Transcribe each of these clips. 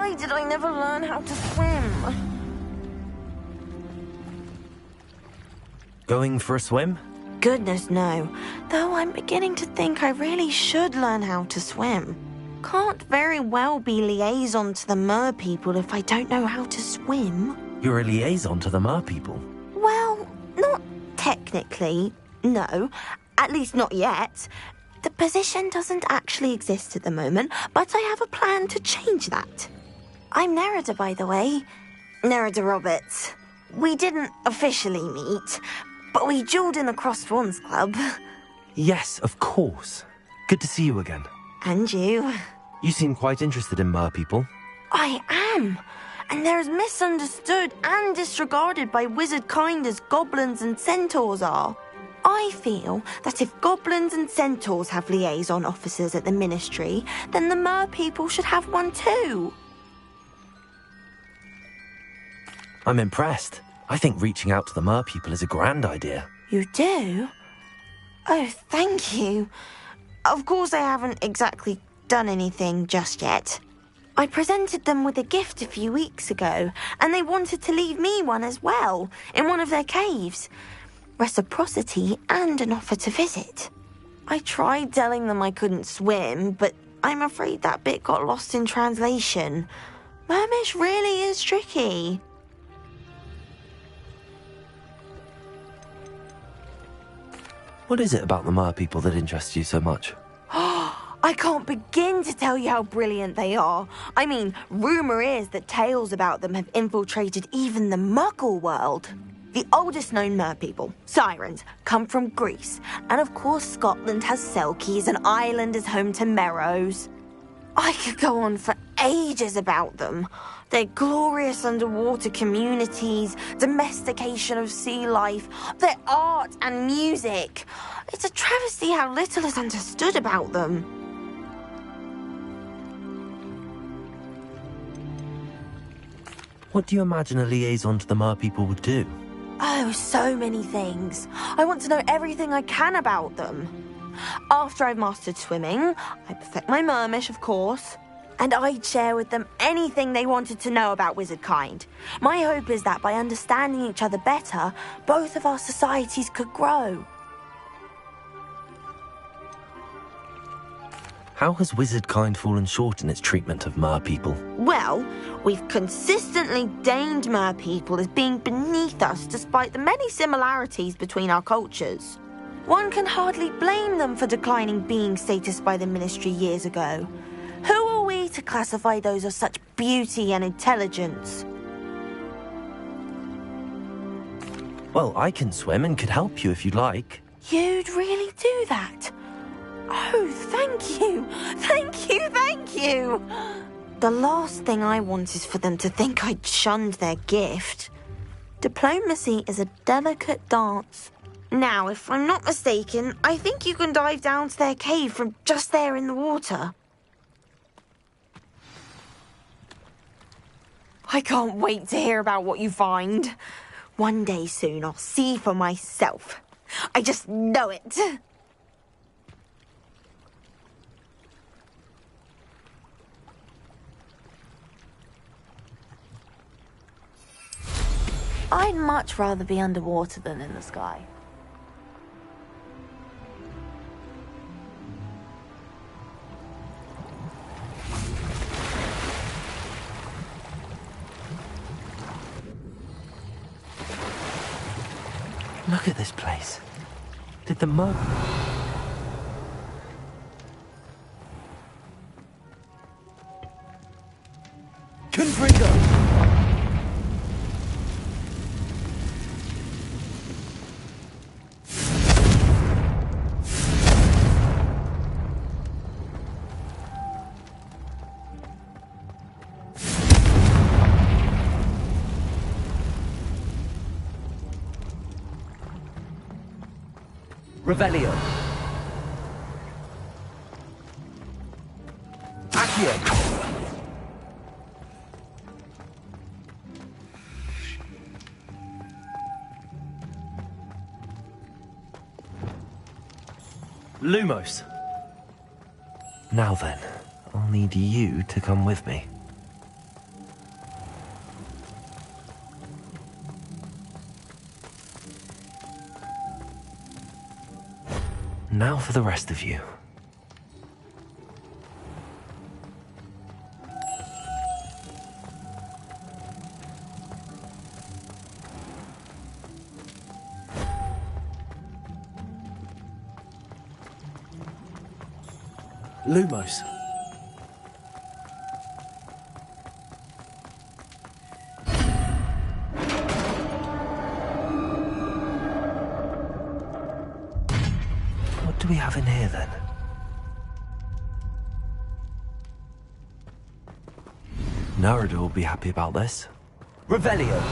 Why did I never learn how to swim? Going for a swim? Goodness, no. Though I'm beginning to think I really should learn how to swim. Can't very well be liaison to the mer people if I don't know how to swim. You're a liaison to the mer people. Well, not technically, no. At least not yet. The position doesn't actually exist at the moment, but I have a plan to change that. I'm Nerida, by the way. Nerida Roberts. We didn't officially meet, but we duelled in the Cross Swans Club. Yes, of course. Good to see you again. And you. You seem quite interested in mer people. I am. And they're as misunderstood and disregarded by wizard kind as goblins and centaurs are. I feel that if goblins and centaurs have liaison officers at the ministry, then the mer people should have one too. I'm impressed. I think reaching out to the mer people is a grand idea. You do? Oh, thank you. Of course I haven't exactly done anything just yet. I presented them with a gift a few weeks ago, and they wanted to leave me one as well, in one of their caves. Reciprocity and an offer to visit. I tried telling them I couldn't swim, but I'm afraid that bit got lost in translation. Mermish really is tricky. What is it about the mer people that interests you so much? I can't begin to tell you how brilliant they are. I mean, rumour is that tales about them have infiltrated even the Muggle world. The oldest known mer people, sirens, come from Greece. And of course Scotland has Selkies and Ireland is home to Merrows. I could go on for ages about them. Their glorious underwater communities, domestication of sea life, their art and music. It's a travesty how little is understood about them. What do you imagine a liaison to the mer people would do? Oh, so many things. I want to know everything I can about them. After I've mastered swimming, I perfect my mermish, of course, and I'd share with them anything they wanted to know about wizard kind. My hope is that by understanding each other better, both of our societies could grow. How has wizard kind fallen short in its treatment of mer people? Well, we've consistently deigned mer people as being beneath us despite the many similarities between our cultures. One can hardly blame them for declining being status by the ministry years ago. Who are we to classify those of such beauty and intelligence? Well, I can swim and could help you if you'd like. You'd really do that? Oh, thank you! Thank you, thank you! The last thing I want is for them to think I'd shunned their gift. Diplomacy is a delicate dance. Now, if I'm not mistaken, I think you can dive down to their cave from just there in the water. I can't wait to hear about what you find. One day soon I'll see for myself. I just know it. I'd much rather be underwater than in the sky. Look at this place. Did the mer... Confringo! Revelio. Accio. Lumos. Now then, I'll need you to come with me. Now for the rest of you. Lumos. What do we have in here, then? Narada will be happy about this. Revelio!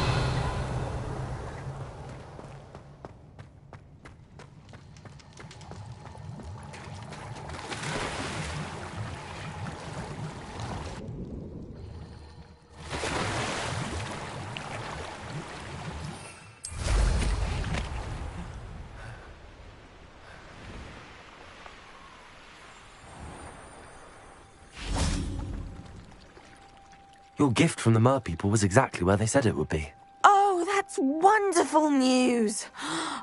Your gift from the Merpeople was exactly where they said it would be. Oh, that's wonderful news.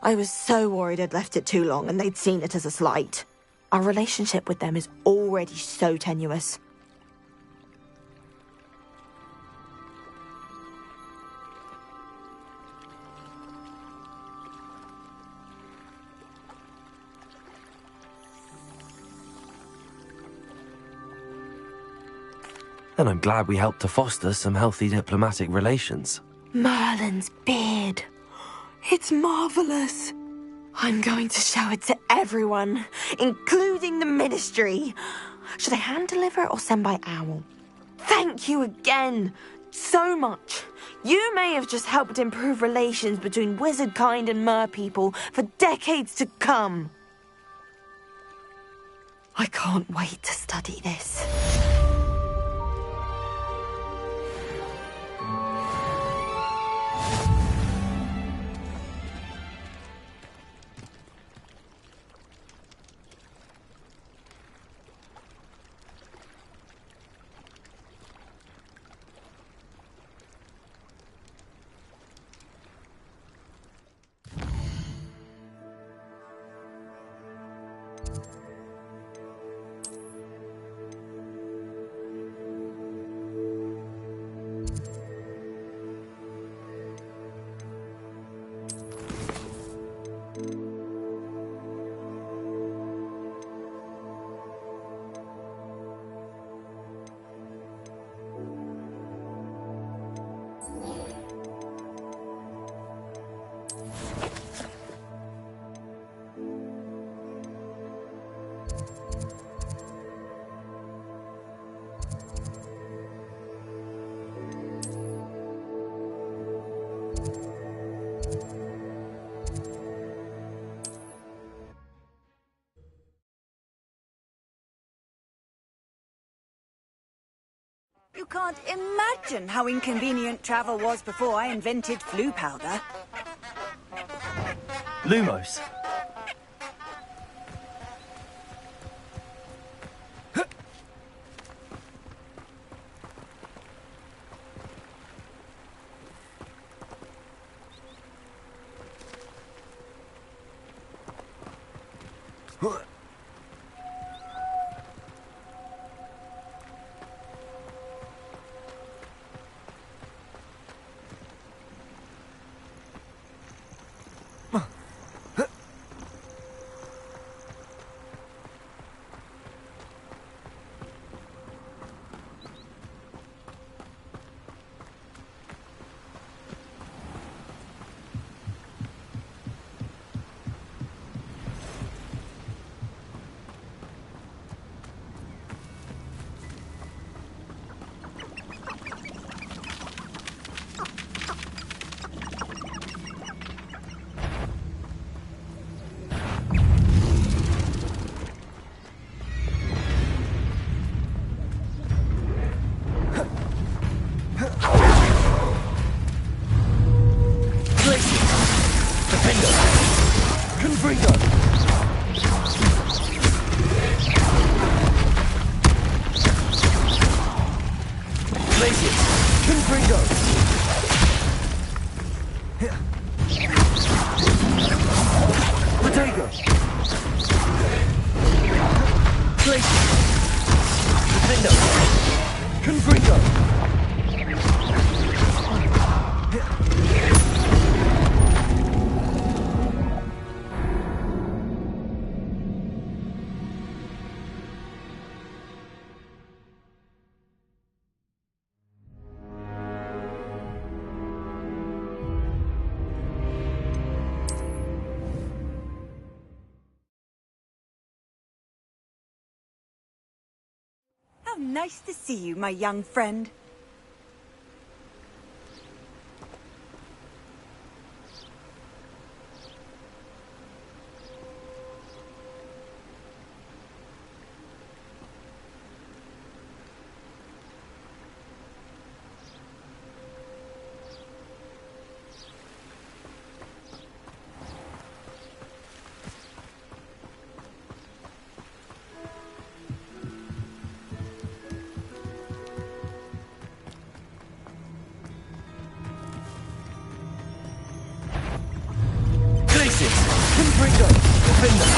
I was so worried I'd left it too long and they'd seen it as a slight. Our relationship with them is already so tenuous. And I'm glad we helped to foster some healthy diplomatic relations. Merlin's beard. It's marvelous. I'm going to show it to everyone, including the Ministry. Should I hand deliver it or send by owl? Thank you again, so much. You may have just helped improve relations between wizard kind and merpeople for decades to come. I can't wait to study this. You can't imagine how inconvenient travel was before I invented flu powder. Lumos. Glacius! Defendo! Confringo! How nice to see you, my young friend. Confringo! Defender!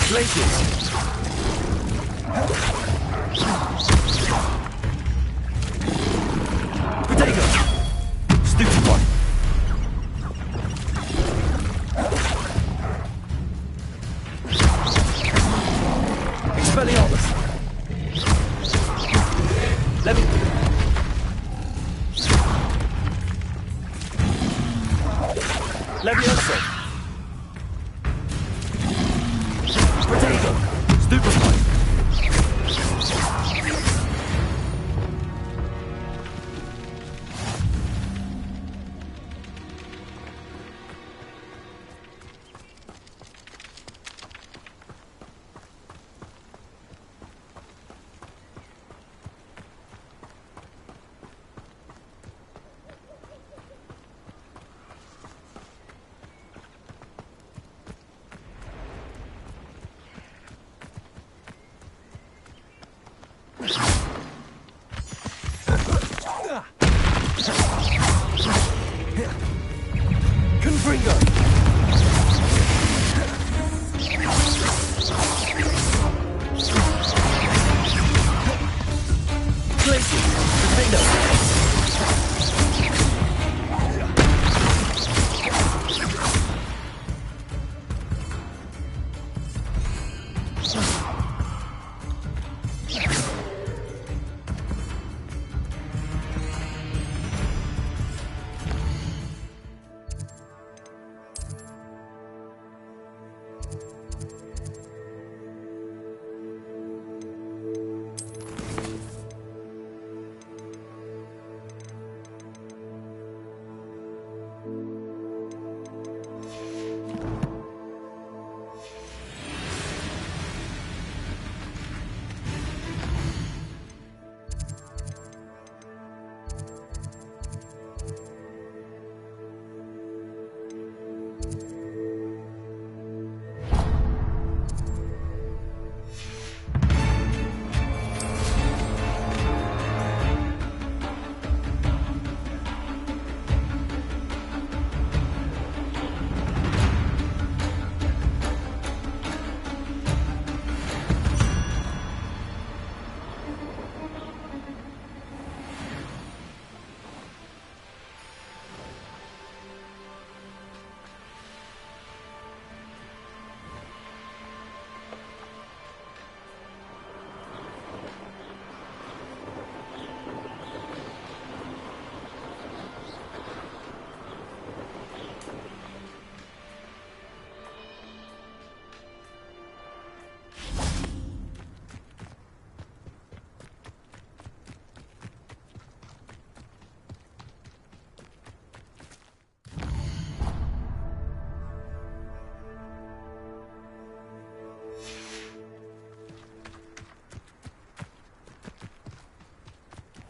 Glacius! Protego! Stupid one! Expelliarmus! Let me... Levioso! Protego! Stupefy! Confringo! Glacius! Defendo!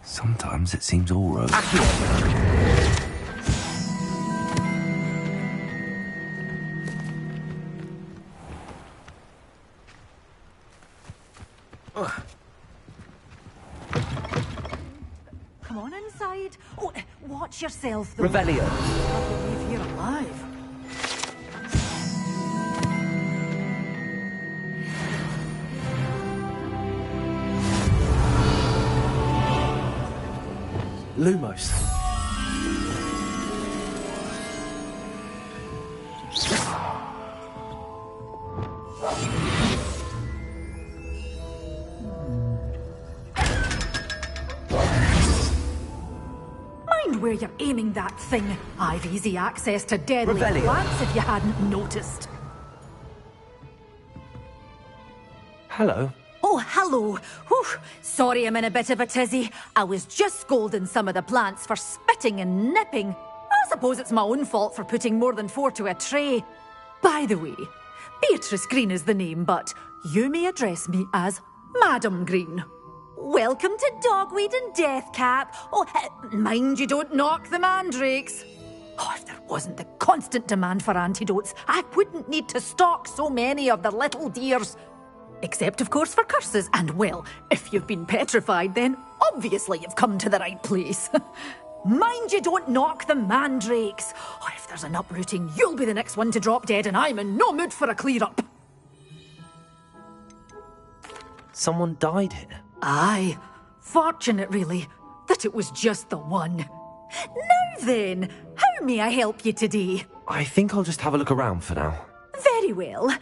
Sometimes it seems all roads. Come on inside. Oh, watch yourself, though. Revelio. I'll give Lumos. Mind where you're aiming that thing. I've easy access to deadly Revelio. plants if you hadn't noticed. Hello. Oh, hello. Whew. Sorry I'm in a bit of a tizzy. I was just scolding some of the plants for spitting and nipping. I suppose it's my own fault for putting more than 4 to a tray. By the way, Beatrice Green is the name, but you may address me as Madam Green. Welcome to Dogweed and Deathcap. Oh, mind you don't knock the mandrakes. Oh, if there wasn't the constant demand for antidotes, I wouldn't need to stock so many of the little dears. Except, of course, for curses. And, well, if you've been petrified, then obviously you've come to the right place. Mind you don't knock the mandrakes. Oh, if there's an uprooting, you'll be the next one to drop dead, and I'm in no mood for a clear-up. Someone died here. Aye. Fortunate, really, that it was just the one. Now then, how may I help you today? I think I'll just have a look around for now. Very well.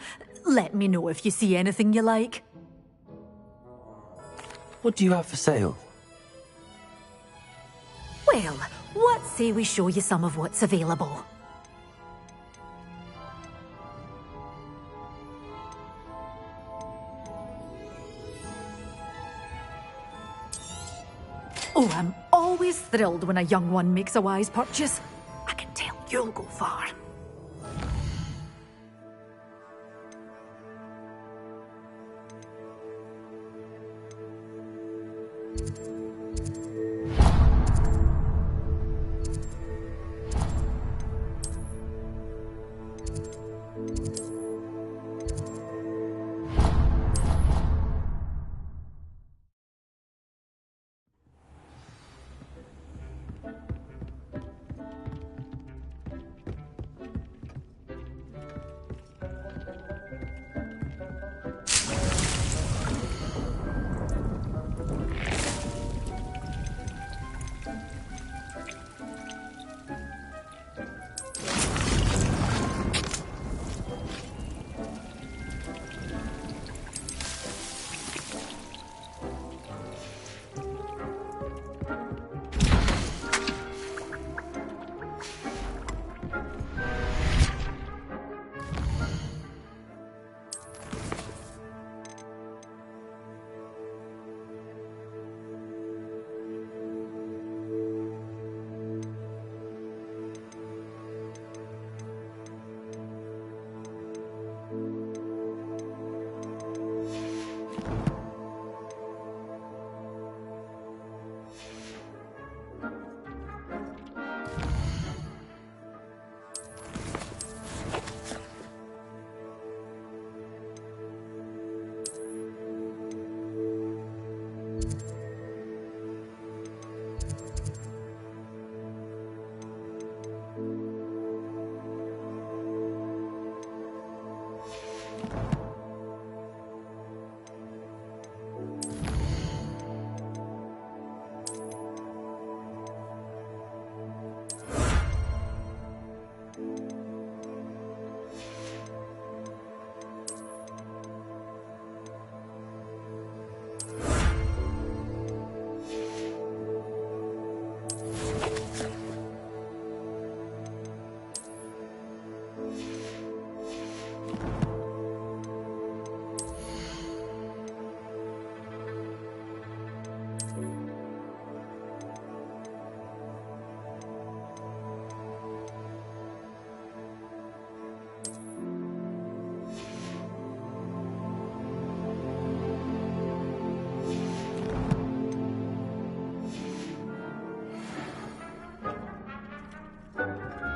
Let me know if you see anything you like. What do you have for sale? Well, what say we show you some of what's available? Oh, I'm always thrilled when a young one makes a wise purchase. I can tell you'll go far.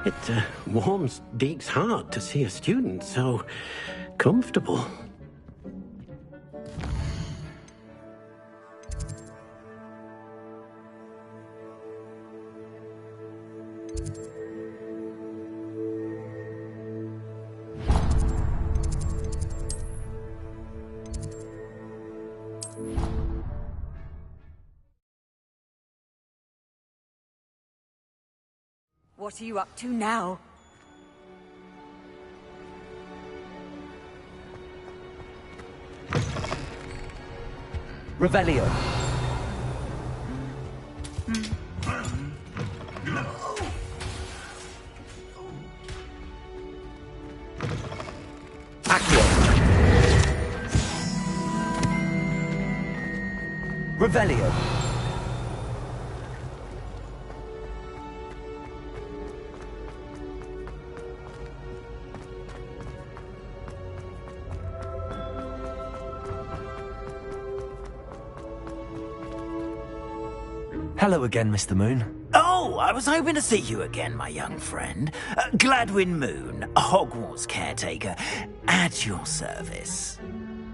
It warms Deek's heart to see a student so comfortable. What are you up to now? Revelio. Accio. Revelio. Hello again, Mr. Moon. Oh, I was hoping to see you again, my young friend. Gladwin Moon, Hogwarts caretaker, at your service.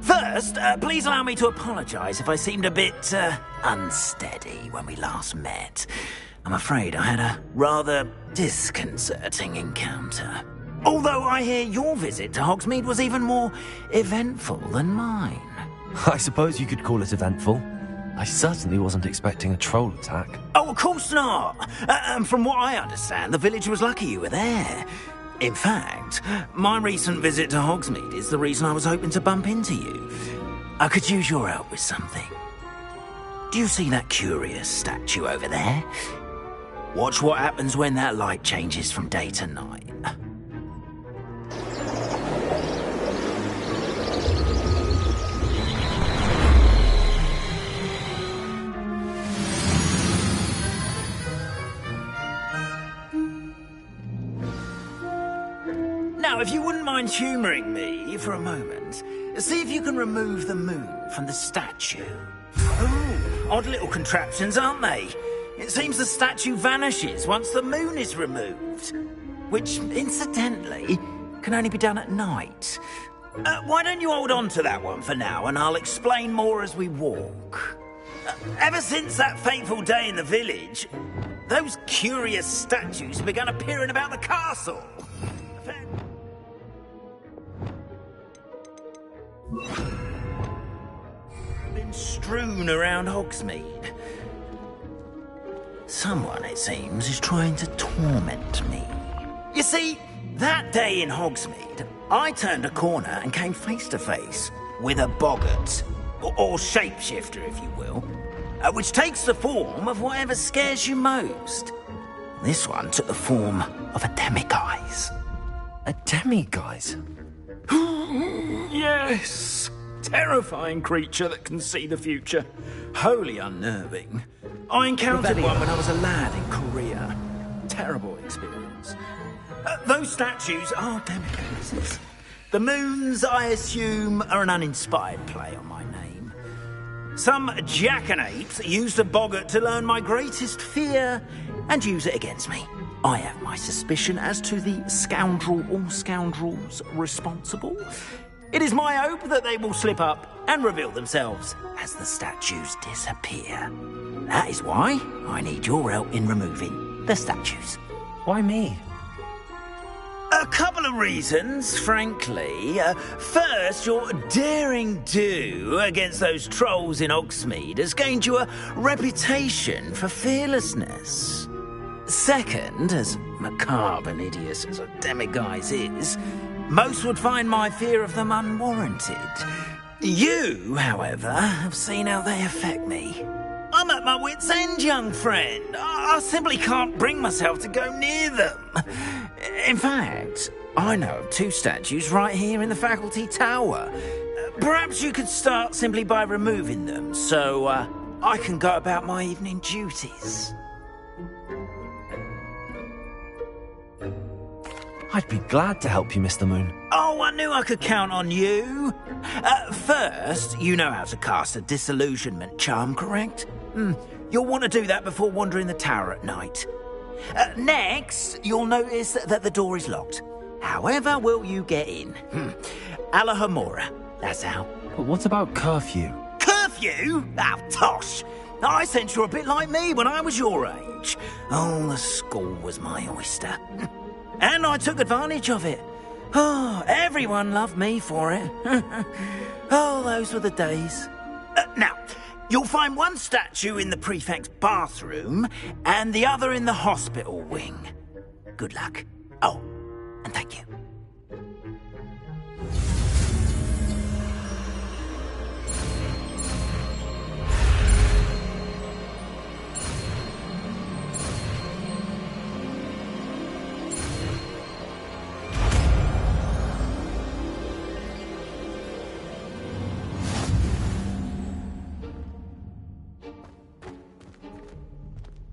First, please allow me to apologise if I seemed a bit, unsteady when we last met. I'm afraid I had a rather disconcerting encounter. Although I hear your visit to Hogsmeade was even more eventful than mine. I suppose you could call it eventful. I certainly wasn't expecting a troll attack. Oh, of course not. And from what I understand, the village was lucky you were there. In fact, my recent visit to Hogsmeade is the reason I was hoping to bump into you. I could use your help with something. Do you see that curious statue over there? Watch what happens when that light changes from day to night. Now, if you wouldn't mind humouring me for a moment, see if you can remove the moon from the statue. Oh, odd little contraptions, aren't they? It seems the statue vanishes once the moon is removed. Which, incidentally, can only be done at night. Why don't you hold on to that one for now, and I'll explain more as we walk. Ever since that fateful day in the village, those curious statues began appearing about the castle. Been strewn around Hogsmeade. Someone, it seems, is trying to torment me. You see, that day in Hogsmeade, I turned a corner and came face to face with a boggart, or shapeshifter, if you will, which takes the form of whatever scares you most. This one took the form of a demiguise. A demiguise? Yes. Terrifying creature that can see the future. Wholly unnerving. I encountered one when I was a lad in Korea. Terrible experience. Those statues are demiguises. The moons, I assume, are an uninspired play on my name. Some jackanapes used a boggart to learn my greatest fear and use it against me. I have my suspicion as to the scoundrel or scoundrels responsible. It is my hope that they will slip up and reveal themselves as the statues disappear. That is why I need your help in removing the statues. Why me? A couple of reasons, frankly. First, your daring do against those trolls in Hogsmeade has gained you a reputation for fearlessness. Second, as macabre and hideous as a demiguise is, most would find my fear of them unwarranted. You, however, have seen how they affect me. I'm at my wit's end, young friend. I simply can't bring myself to go near them. In fact, I know of two statues right here in the faculty tower. Perhaps you could start simply by removing them, so I can go about my evening duties. I'd be glad to help you, Mr. Moon. Oh, I knew I could count on you. First, you know how to cast a disillusionment charm, correct? You'll want to do that before wandering the tower at night. Next, you'll notice that the door is locked. However will you get in? Alahomora, that's how. But what about curfew? Curfew? Ah, tosh. I sense you're a bit like me when I was your age. Oh, the school was my oyster. And I took advantage of it. Oh, everyone loved me for it. Oh, those were the days. Now, you'll find one statue in the prefect's bathroom and the other in the hospital wing. Good luck. Oh, and thank you.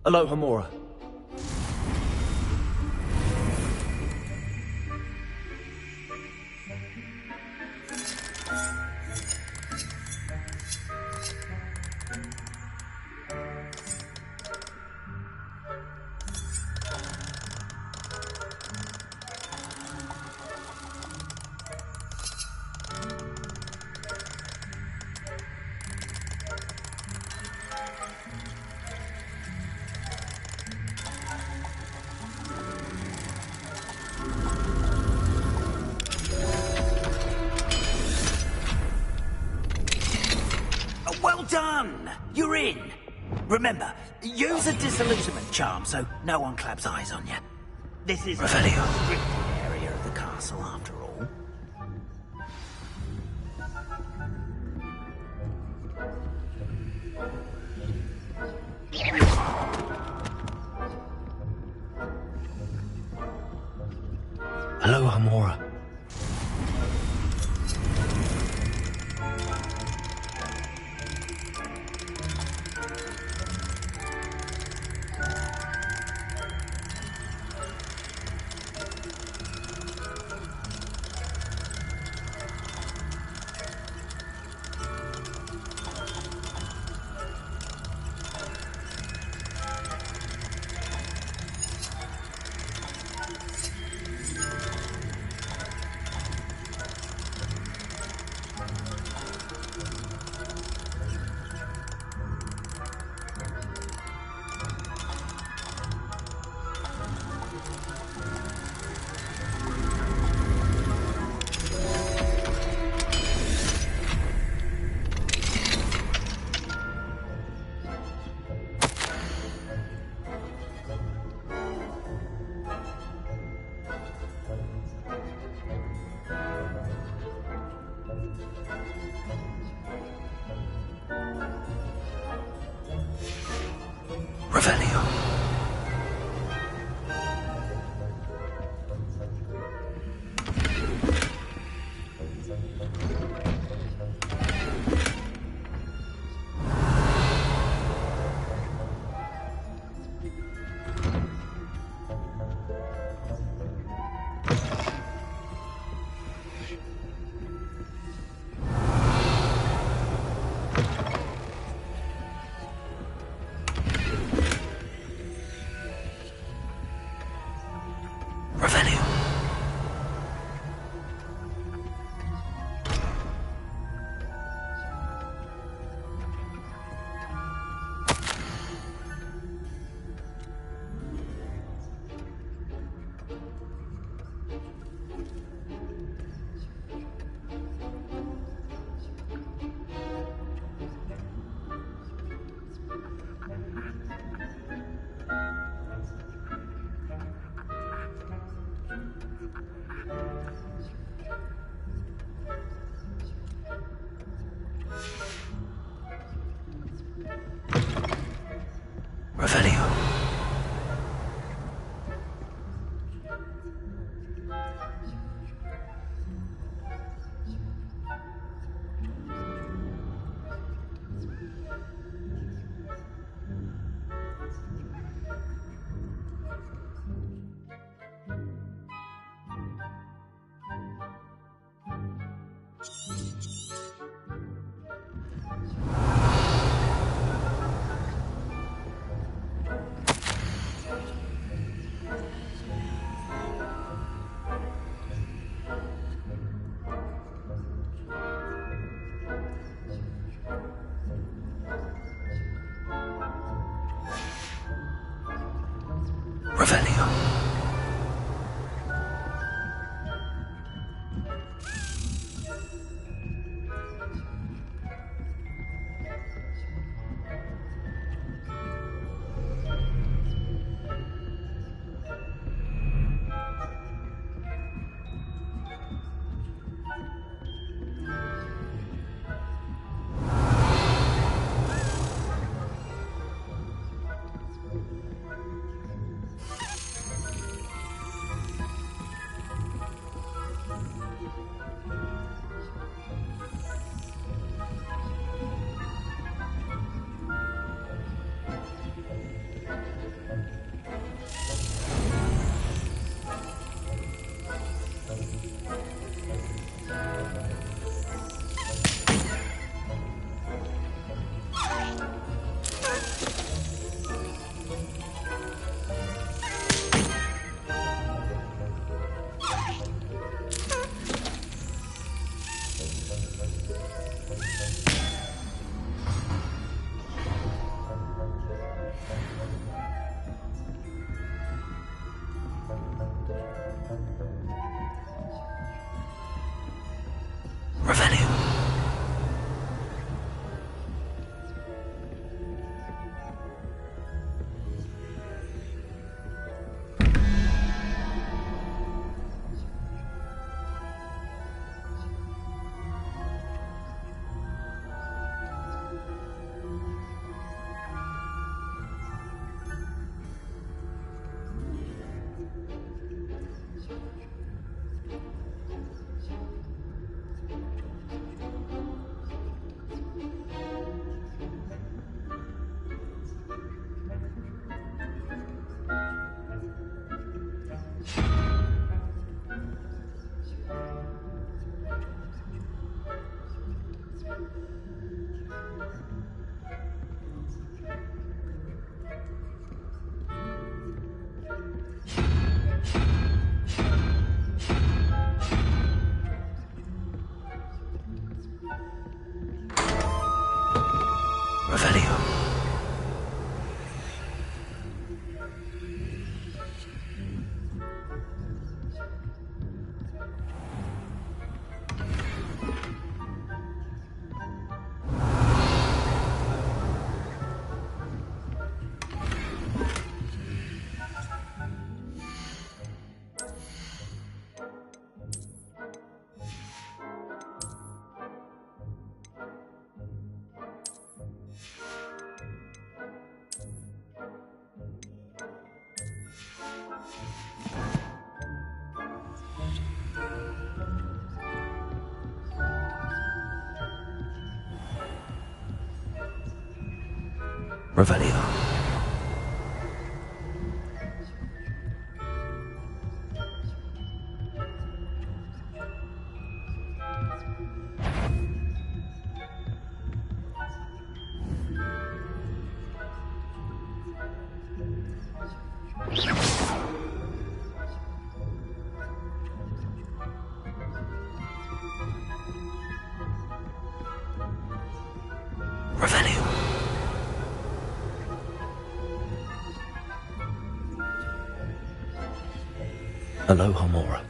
Aloha Mora. Well done! You're in. Remember, use a disillusionment charm so no one claps eyes on you. This is Revelio. a restricted area of the castle, after all. Aloha Mora. Revelio. Revelio. Revelio. Revelio. Revelio. Aloha Mora.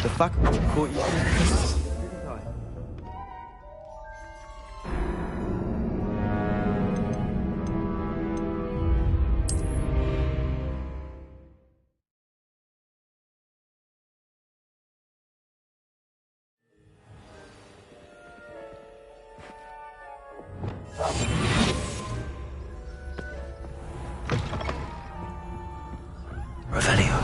The fuck caught you? Revelio.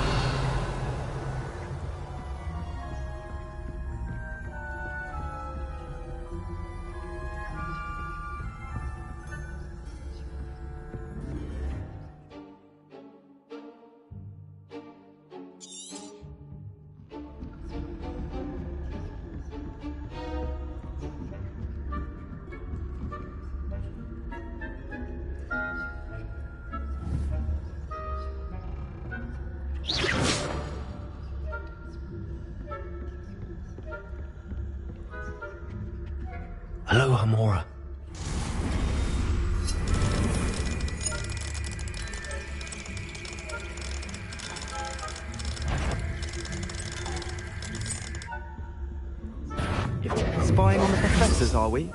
Aloha Mora. Spying on the professors, are we?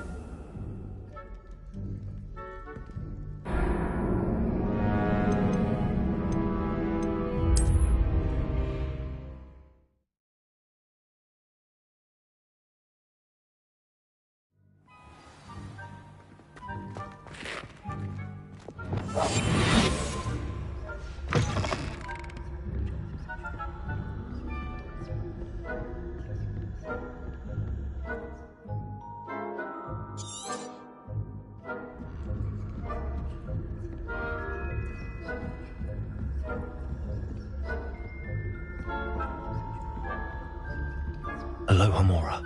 Aloha Mora.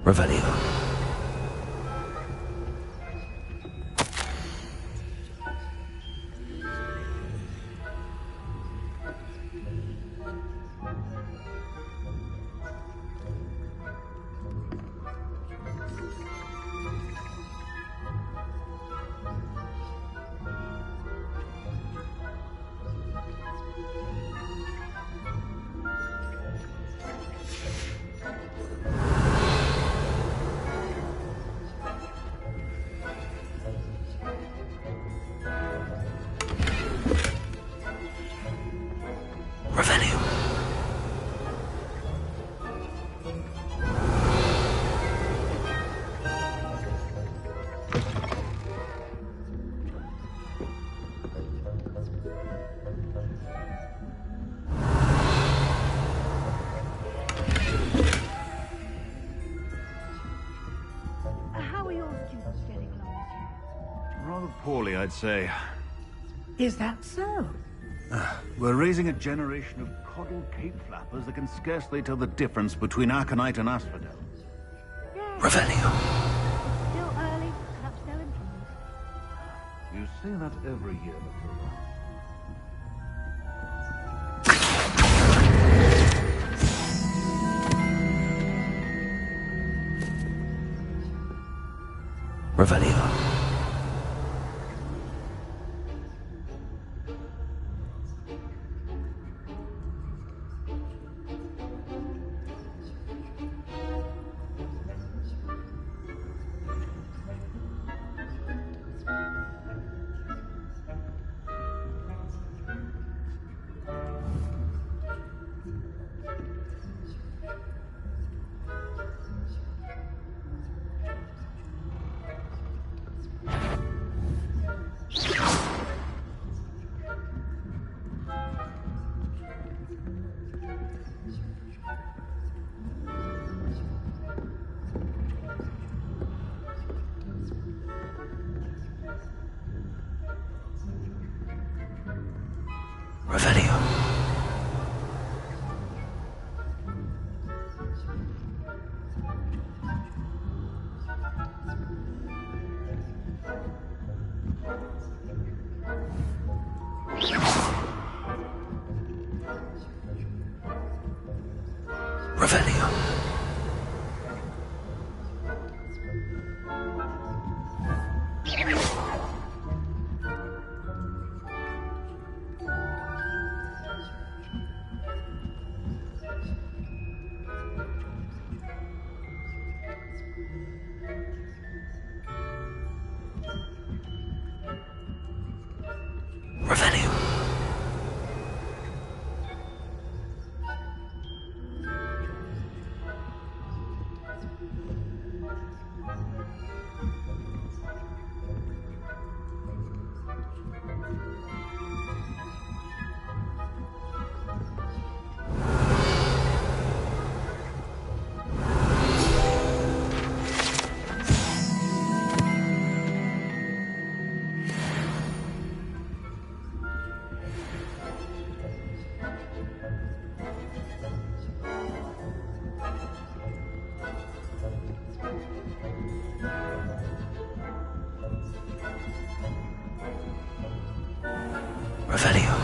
Revelio. Revelio. How are your students getting along with you? Rather poorly, I'd say. Is that so? We're raising a generation of coddled cape flappers that can scarcely tell the difference between Aconite and Asphodel. Revelio. Still early, perhaps no improvement. You say that every year, Matilda. Revelio. Revelio. Revelio. Revelio. Revelio.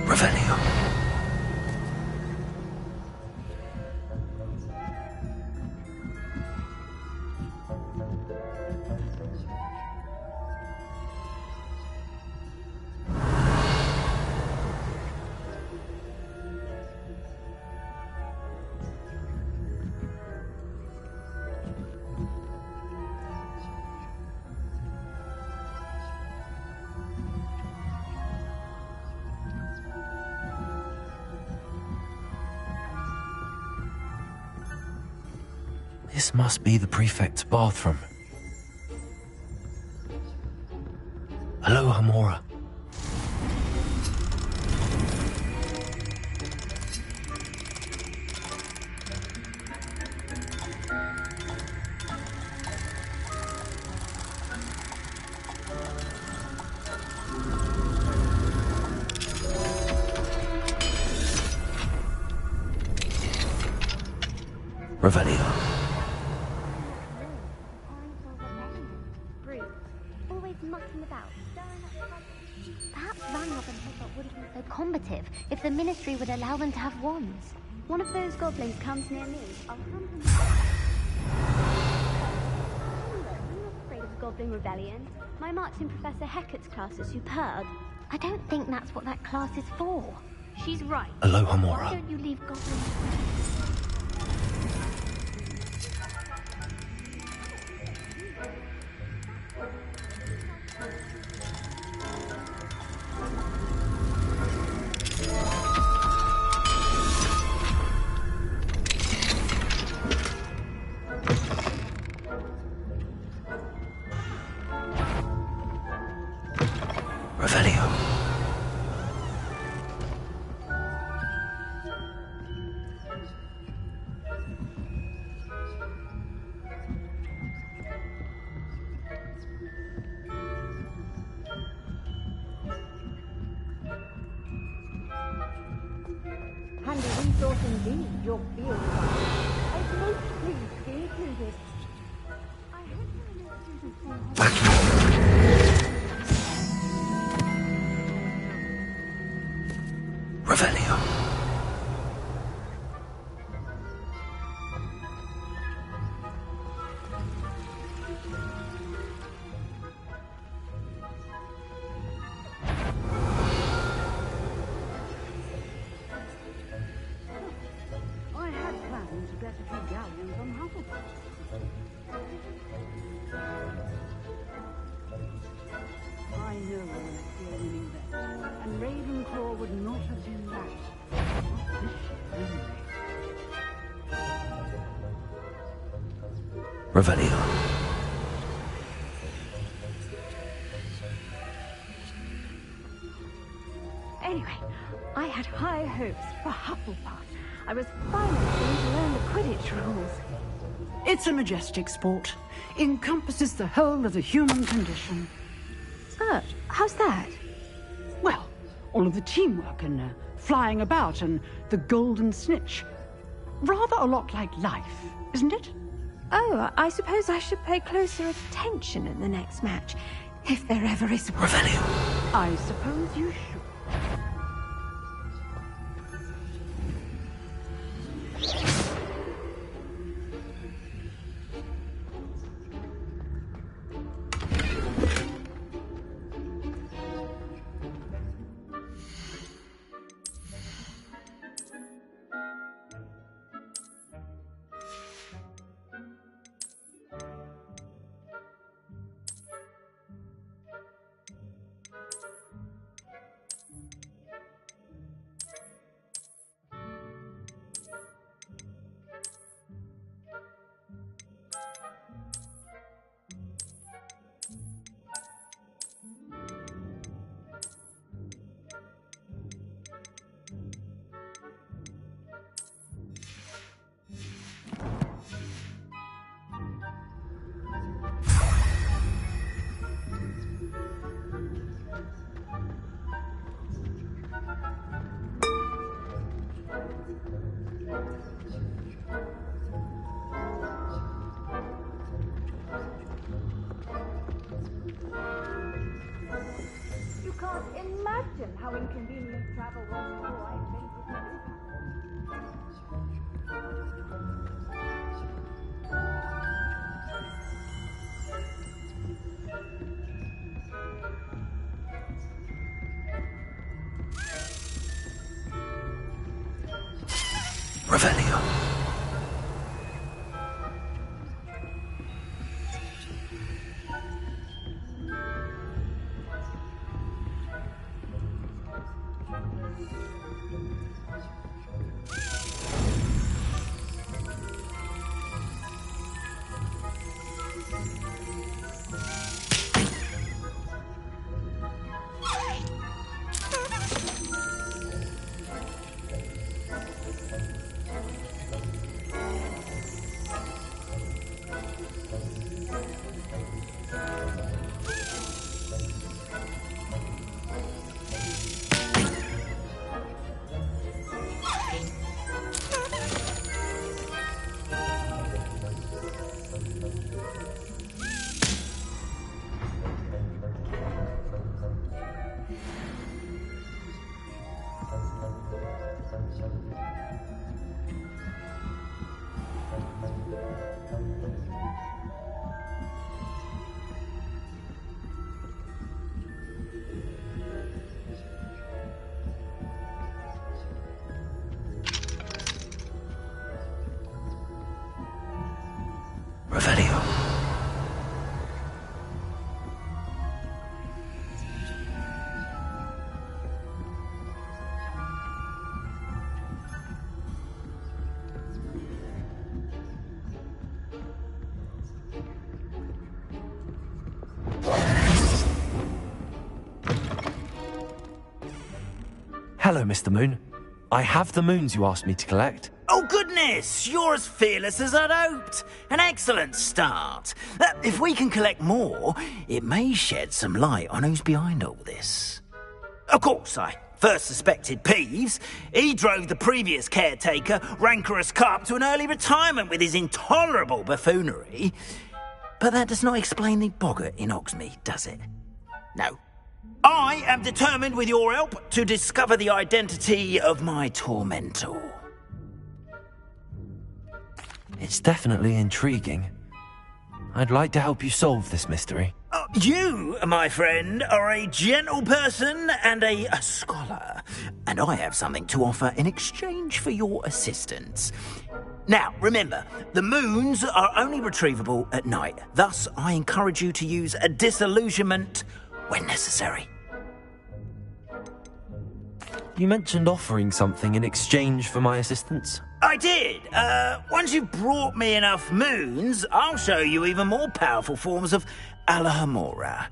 Revelio. This must be the prefect's bathroom. Aloha Mora. Revelio. Always mucking about, stirring up trouble. Perhaps Ranrock and Hiccup wouldn't be so combative if the Ministry would allow them to have wands. One of those goblins comes near me, I'll hunt him. I'm not afraid of Goblin Rebellion. My marching Professor Hecat's class is superb. I don't think that's what that class is for. She's right. Aloha Mora. Why don't you leave Goblin? Revelio. Handy resource indeed, your field. Oh, please, be included. I hope there are no students in Revelio. I had planned to get a few galleons on Hufflepuff. I know I left the winning bet, and Ravenclaw would not have been that. Not this year, anyway. Revelio. Anyway, I had high hopes for Hufflepuff. I was finally going to learn the Quidditch rules. It's a majestic sport. Encompasses the whole of the human condition. How's that? Well, all of the teamwork and flying about and the golden snitch. Rather a lot like life, isn't it? Oh, I suppose I should pay closer attention in the next match, if there ever is one. Revelio. I suppose you should. You can't imagine how inconvenient travel was before I invented Revelio. Revelio. Hello, Mr. Moon. I have the moons you asked me to collect. Oh, goodness! You're as fearless as I'd hoped. An excellent start. If we can collect more, it may shed some light on who's behind all this. Of course, I first suspected Peeves, he drove the previous caretaker, Rancorous Carp, to an early retirement with his intolerable buffoonery. But that does not explain the boggart in Hogsmeade, does it? No. I am determined, with your help, to discover the identity of my tormentor. It's definitely intriguing. I'd like to help you solve this mystery. You, my friend, are a gentle person and a scholar, and I have something to offer in exchange for your assistance. Now, remember, the moons are only retrievable at night. Thus, I encourage you to use a disillusionment when necessary. You mentioned offering something in exchange for my assistance. I did. Once you've brought me enough moons, I'll show you even more powerful forms of Alohomora.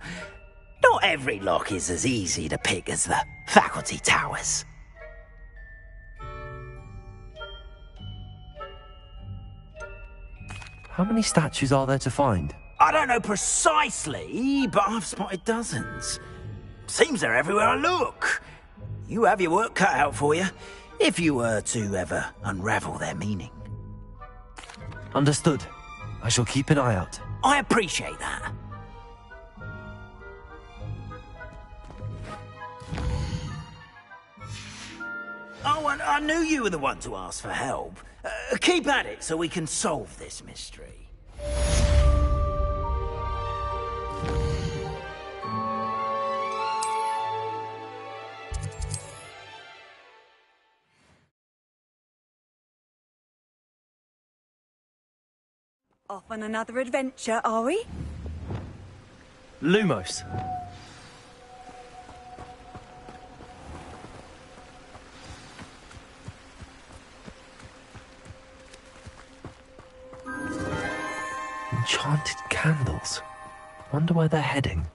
Not every lock is as easy to pick as the faculty towers. How many statues are there to find? I don't know precisely, but I've spotted dozens. Seems they're everywhere I look. You have your work cut out for you, if you were to ever unravel their meaning. Understood. I shall keep an eye out. I appreciate that. Oh, and I knew you were the one to ask for help. Keep at it so we can solve this mystery. Off on another adventure, are we? Lumos. Enchanted candles. Wonder where they're heading.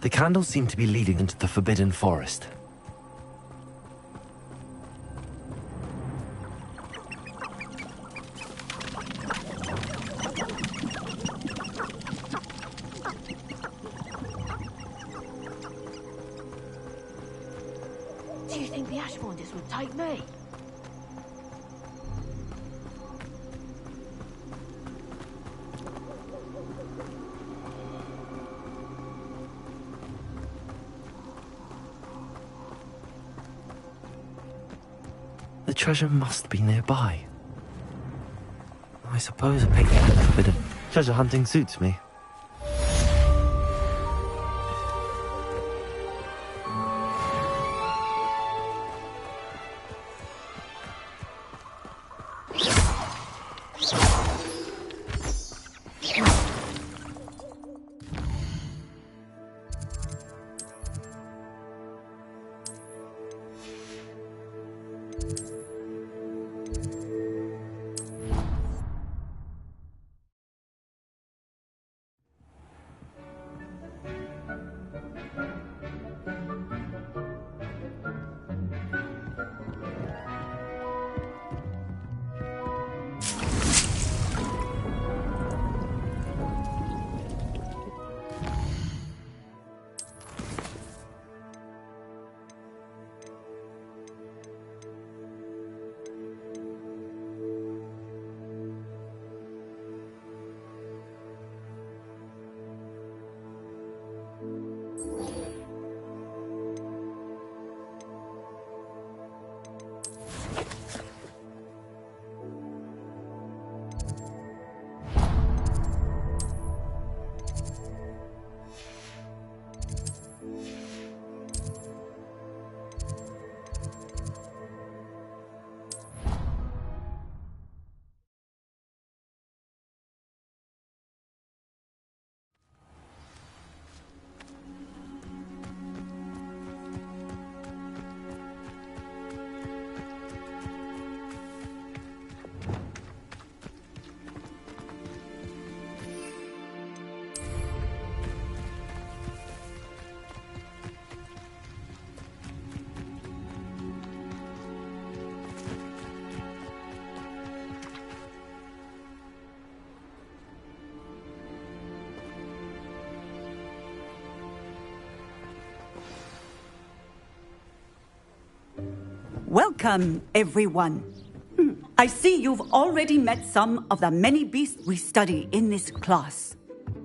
The candles seem to be leading into the Forbidden Forest. Do you think the Ashfinders would take me? The treasure must be nearby. I suppose a picnic at the Forbidden treasure hunting suits me. Welcome, everyone. I see you've already met some of the many beasts we study in this class.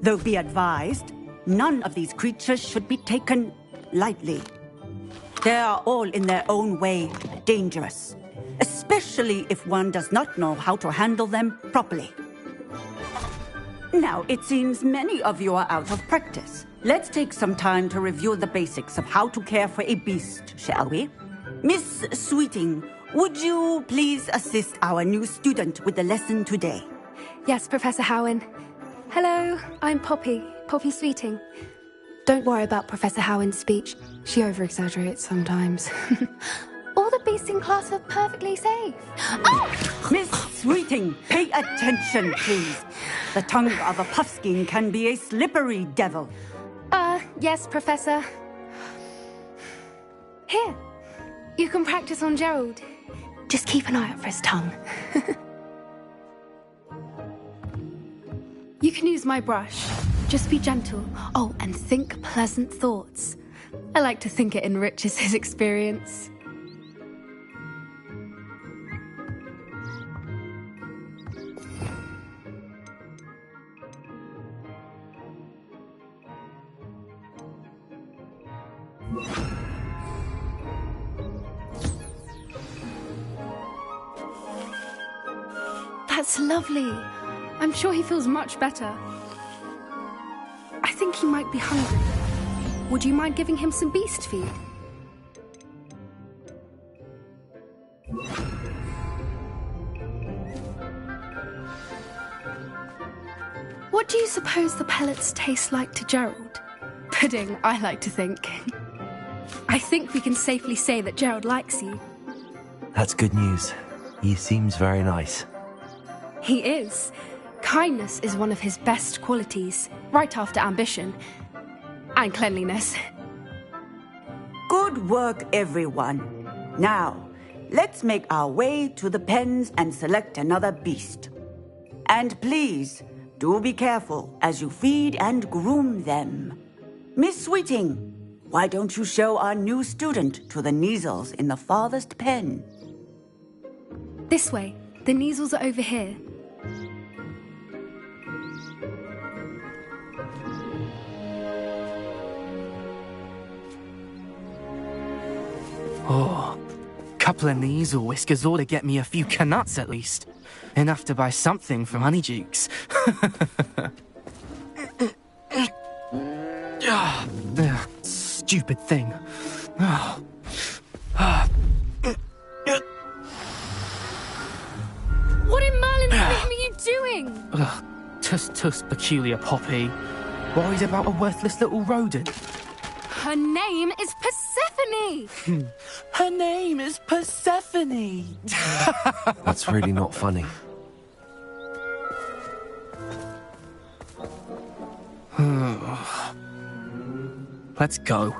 Though be advised, none of these creatures should be taken lightly. They are all in their own way dangerous, especially if one does not know how to handle them properly. Now, it seems many of you are out of practice. Let's take some time to review the basics of how to care for a beast, shall we? Miss Sweeting, would you please assist our new student with the lesson today? Yes, Professor Howen. Hello, I'm Poppy Sweeting. Don't worry about Professor Howen's speech. She over-exaggerates sometimes. All the beasts in class are perfectly safe. Oh! Miss Sweeting, pay attention, please. The tongue of a puffskein can be a slippery devil. Yes, Professor. Here, you can practice on Gerald. Just keep an eye out for his tongue. You can use my brush. Just be gentle. Oh, and think pleasant thoughts. I like to think it enriches his experience. That's lovely. I'm sure he feels much better. I think he might be hungry. Would you mind giving him some beast feed? What do you suppose the pellets taste like to Gerald? Pudding, I like to think. I think we can safely say that Gerald likes you. That's good news. He seems very nice. He is. Kindness is one of his best qualities, right after ambition. And cleanliness. Good work, everyone. Now, let's make our way to the pens and select another beast. And please, do be careful as you feed and groom them. Miss Sweeting, why don't you show our new student to the Kneazles in the farthest pen? This way. The Kneazles are over here. Oh, couple of Kneazle whiskers ought to get me a few canuts at least. Enough to buy something from Honeydukes. Stupid thing. What in Merlin's name are you doing? Tuss, peculiar Poppy. Worried about a worthless little rodent. Her name is Persephone! Her name is Persephone! That's really not funny. Let's go.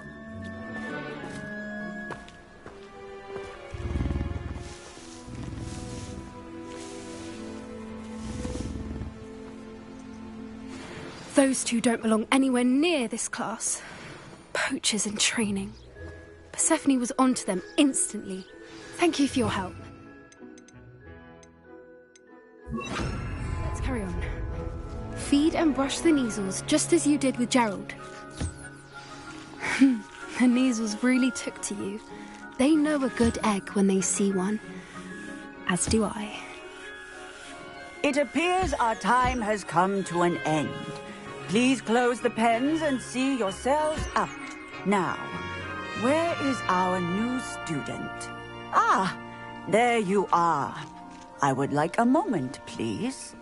Those two don't belong anywhere near this class. Poachers in training. Persephone was onto them instantly. Thank you for your help. Let's carry on. Feed and brush the Kneazles just as you did with Gerald. The Kneazles really took to you. They know a good egg when they see one. As do I. It appears our time has come to an end. Please close the pens and see yourselves out. Now, where is our new student? Ah, there you are. I would like a moment, please.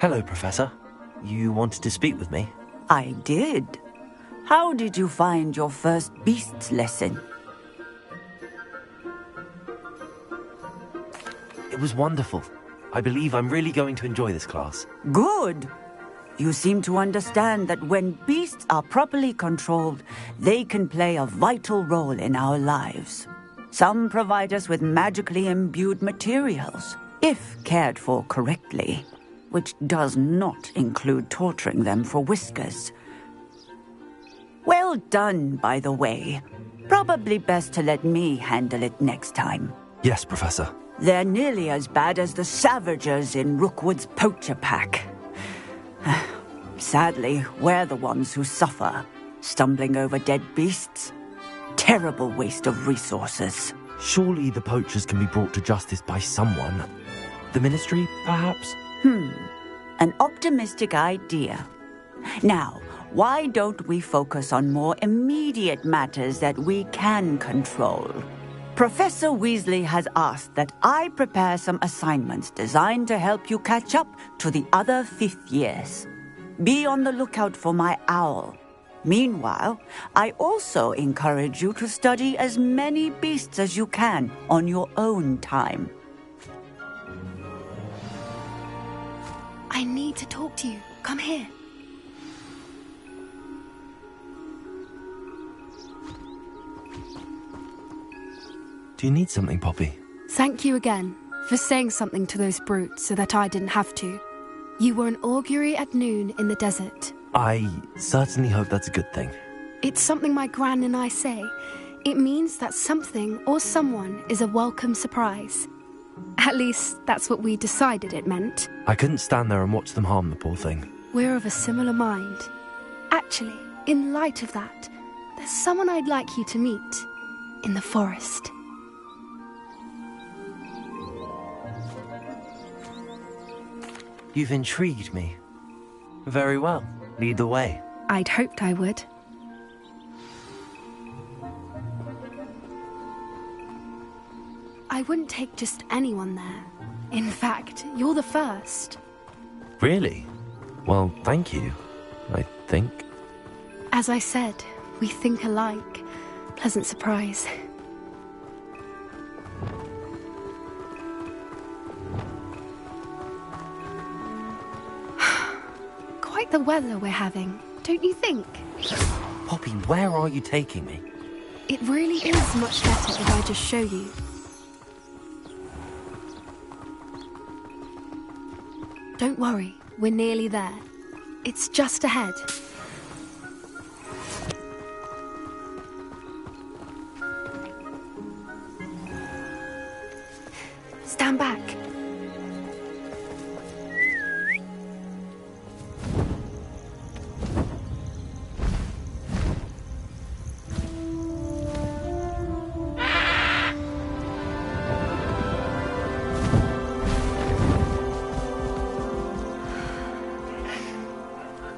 Hello, Professor. You wanted to speak with me? I did. How did you find your first beasts lesson? It was wonderful. I believe I'm really going to enjoy this class. Good. You seem to understand that when beasts are properly controlled, they can play a vital role in our lives. Some provide us with magically imbued materials, if cared for correctly, which does not include torturing them for whiskers. Well, Well done, by the way. Probably best to let me handle it next time. Yes, Professor. They're nearly as bad as the Savagers in Rookwood's poacher pack. Sadly, we're the ones who suffer, stumbling over dead beasts. Terrible waste of resources. Surely the poachers can be brought to justice by someone. The Ministry, perhaps? An optimistic idea. Now, why don't we focus on more immediate matters that we can control? Professor Weasley has asked that I prepare some assignments designed to help you catch up to the other 5th years. Be on the lookout for my owl. Meanwhile, I also encourage you to study as many beasts as you can on your own time. I need to talk to you. Come here. Do you need something, Poppy? Thank you again for saying something to those brutes so that I didn't have to. You were an augury at noon in the desert. I certainly hope that's a good thing. It's something my gran and I say. It means that something or someone is a welcome surprise. At least, that's what we decided it meant. I couldn't stand there and watch them harm the poor thing. We're of a similar mind. Actually, in light of that, there's someone I'd like you to meet. In the forest. You've intrigued me. Very well. Lead the way. I'd hoped I would. I wouldn't take just anyone there. In fact, you're the first. Really? Well, thank you, I think. As I said, we think alike. Pleasant surprise. Quite the weather we're having, don't you think? Poppy, where are you taking me? It really is much better if I just show you. Don't worry, we're nearly there. It's just ahead. Stand back.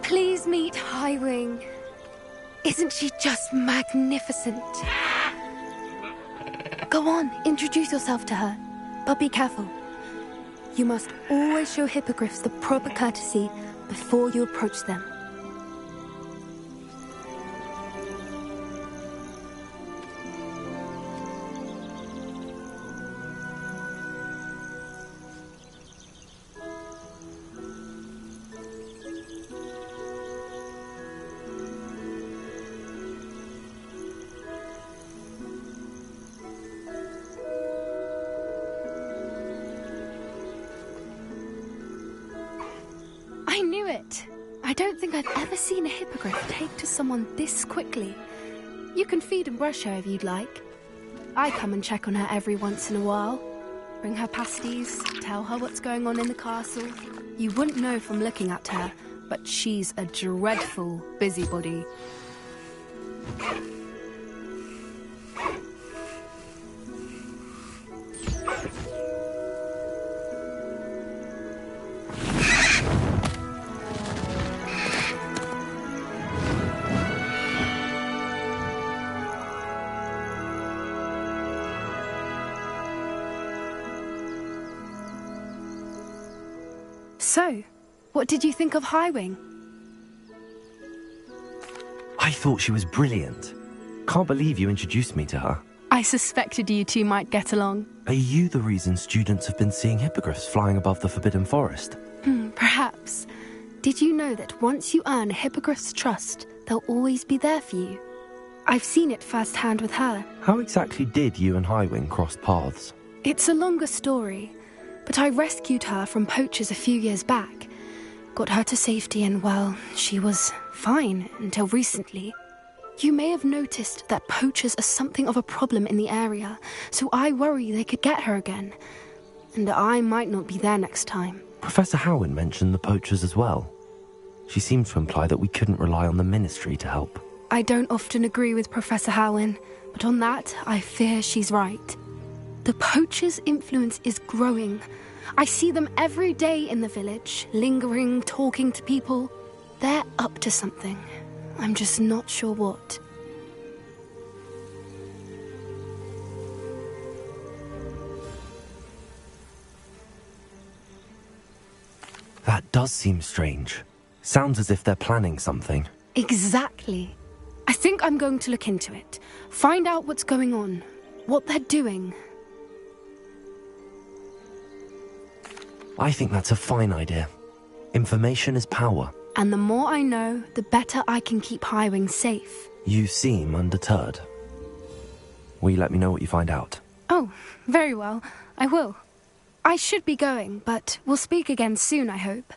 Please meet Highwing. Isn't she just magnificent? Go on, introduce yourself to her. But be careful. You must always show hippogriffs the proper courtesy before you approach them. I knew it. I don't think I've ever seen a hippogriff take to someone this quickly. You can feed and brush her if you'd like. I come and check on her every once in a while. Bring her pasties, tell her what's going on in the castle. You wouldn't know from looking at her, but she's a dreadful busybody. So, what did you think of Highwing? I thought she was brilliant. Can't believe you introduced me to her. I suspected you two might get along. Are you the reason students have been seeing hippogriffs flying above the Forbidden Forest? Perhaps. Did you know that once you earn a hippogriff's trust, they'll always be there for you? I've seen it firsthand with her. How exactly did you and Highwing cross paths? It's a longer story, but I rescued her from poachers a few years back. Got her to safety and, well, she was fine until recently. You may have noticed that poachers are something of a problem in the area, so I worry they could get her again. And I might not be there next time. Professor Howin mentioned the poachers as well. She seemed to imply that we couldn't rely on the Ministry to help. I don't often agree with Professor Howin, but on that, I fear she's right. The poachers' influence is growing. I see them every day in the village, lingering, talking to people. They're up to something. I'm just not sure what. That does seem strange. Sounds as if they're planning something. Exactly. I think I'm going to look into it. Find out what's going on. What they're doing. I think that's a fine idea. Information is power. And the more I know, the better I can keep Highwing safe. You seem undeterred. Will you let me know what you find out? Oh, very well. I will. I should be going, but we'll speak again soon, I hope.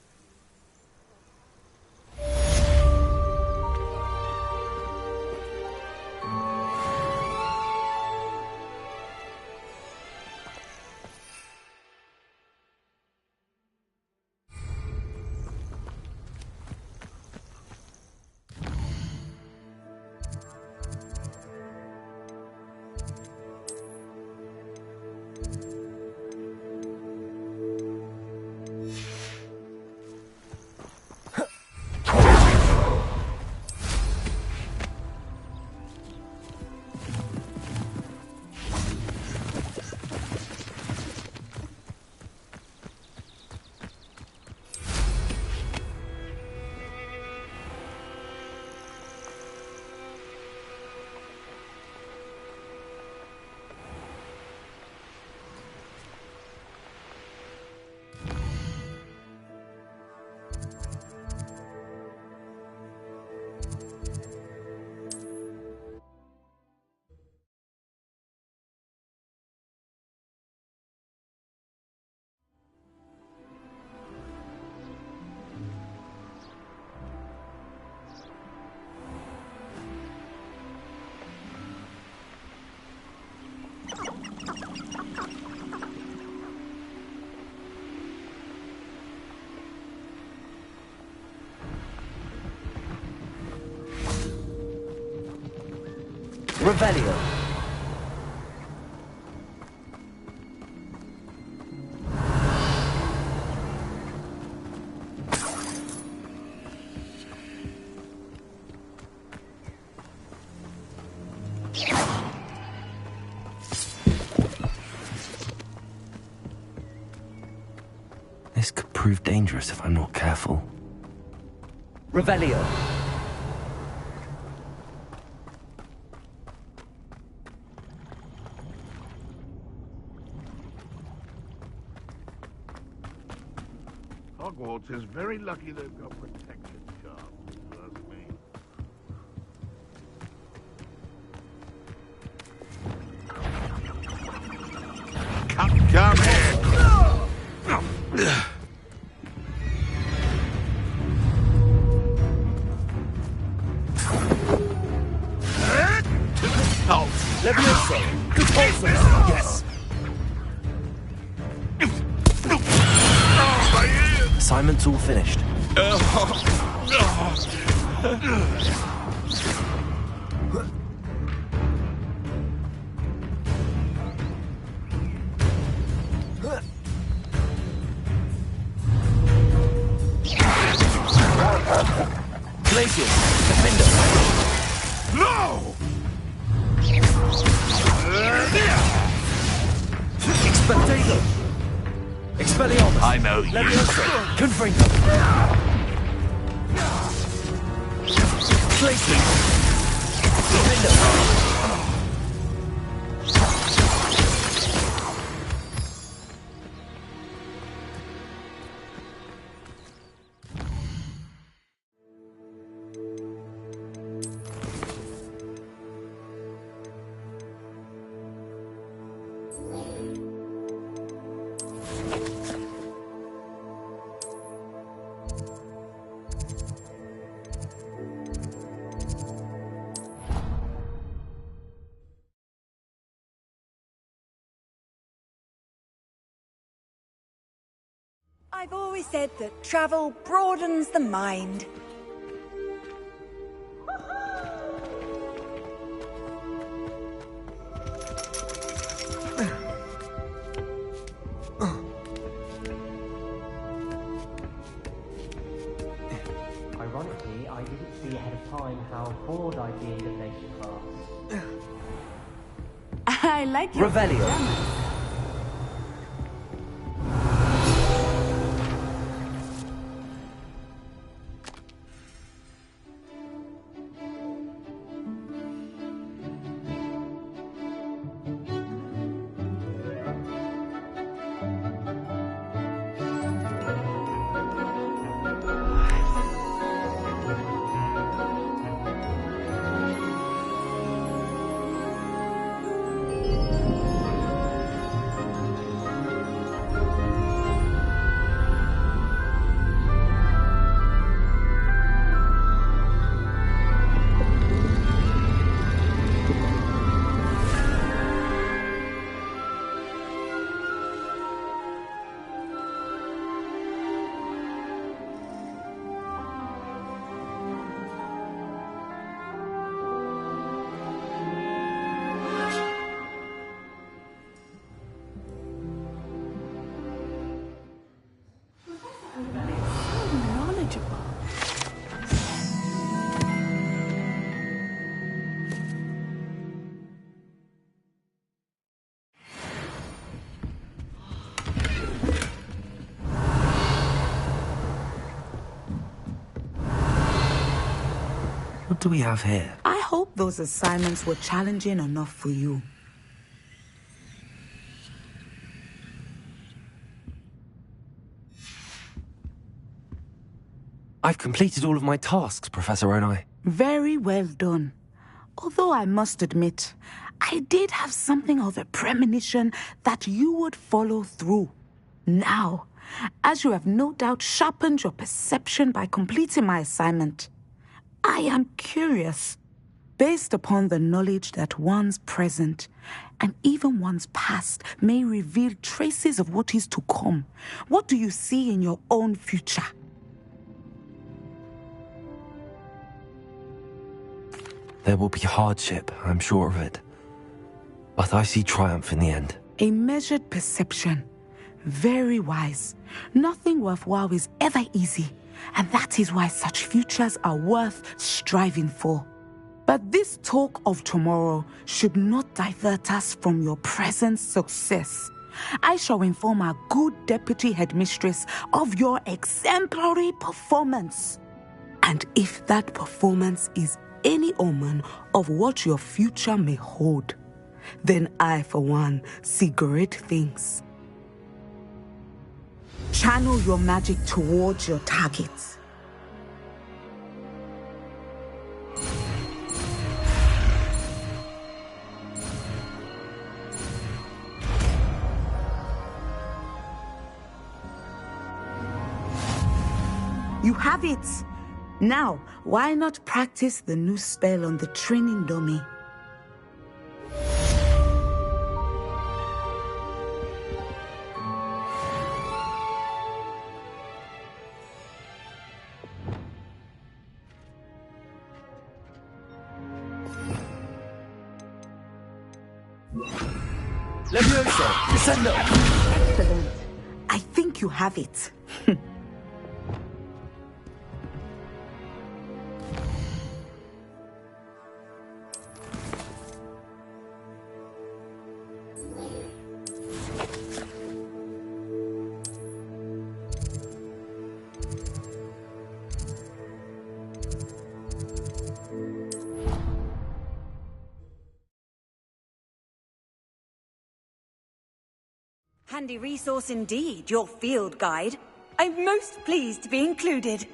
Revelio. This could prove dangerous if I'm not careful. Revelio. Hogwarts is very lucky they've got protection charms, if you ask me. Come here! Levioso! Repulsor! Yes! Assignment's all finished. Glacius! Defender! No! Expectator! Expelliarmus! I know you. Levioso! Confringo! Glacius! Defender! I've always said that travel broadens the mind. Ironically, I didn't see ahead of time how bored I'd be in divination class. I like your Revelio. pajamas. What do we have here? I hope those assignments were challenging enough for you. I've completed all of my tasks, Professor Onai. Very well done. Although I must admit, I did have something of a premonition that you would follow through. Now, as you have no doubt sharpened your perception by completing my assignment, I am curious, based upon the knowledge that one's present and even one's past may reveal traces of what is to come. What do you see in your own future? There will be hardship, I'm sure of it. But I see triumph in the end. A measured perception. Very wise. Nothing worthwhile is ever easy, and that is why such futures are worth striving for. But this talk of tomorrow should not divert us from your present success. I shall inform our good deputy headmistress of your exemplary performance. And if that performance is any omen of what your future may hold, then I, for one, see great things. Channel your magic towards your targets. You have it! Now, why not practice the new spell on the training dummy? Levioso! Descendo! Excellent. I think you have it. Handy resource indeed, your field guide. I'm most pleased to be included.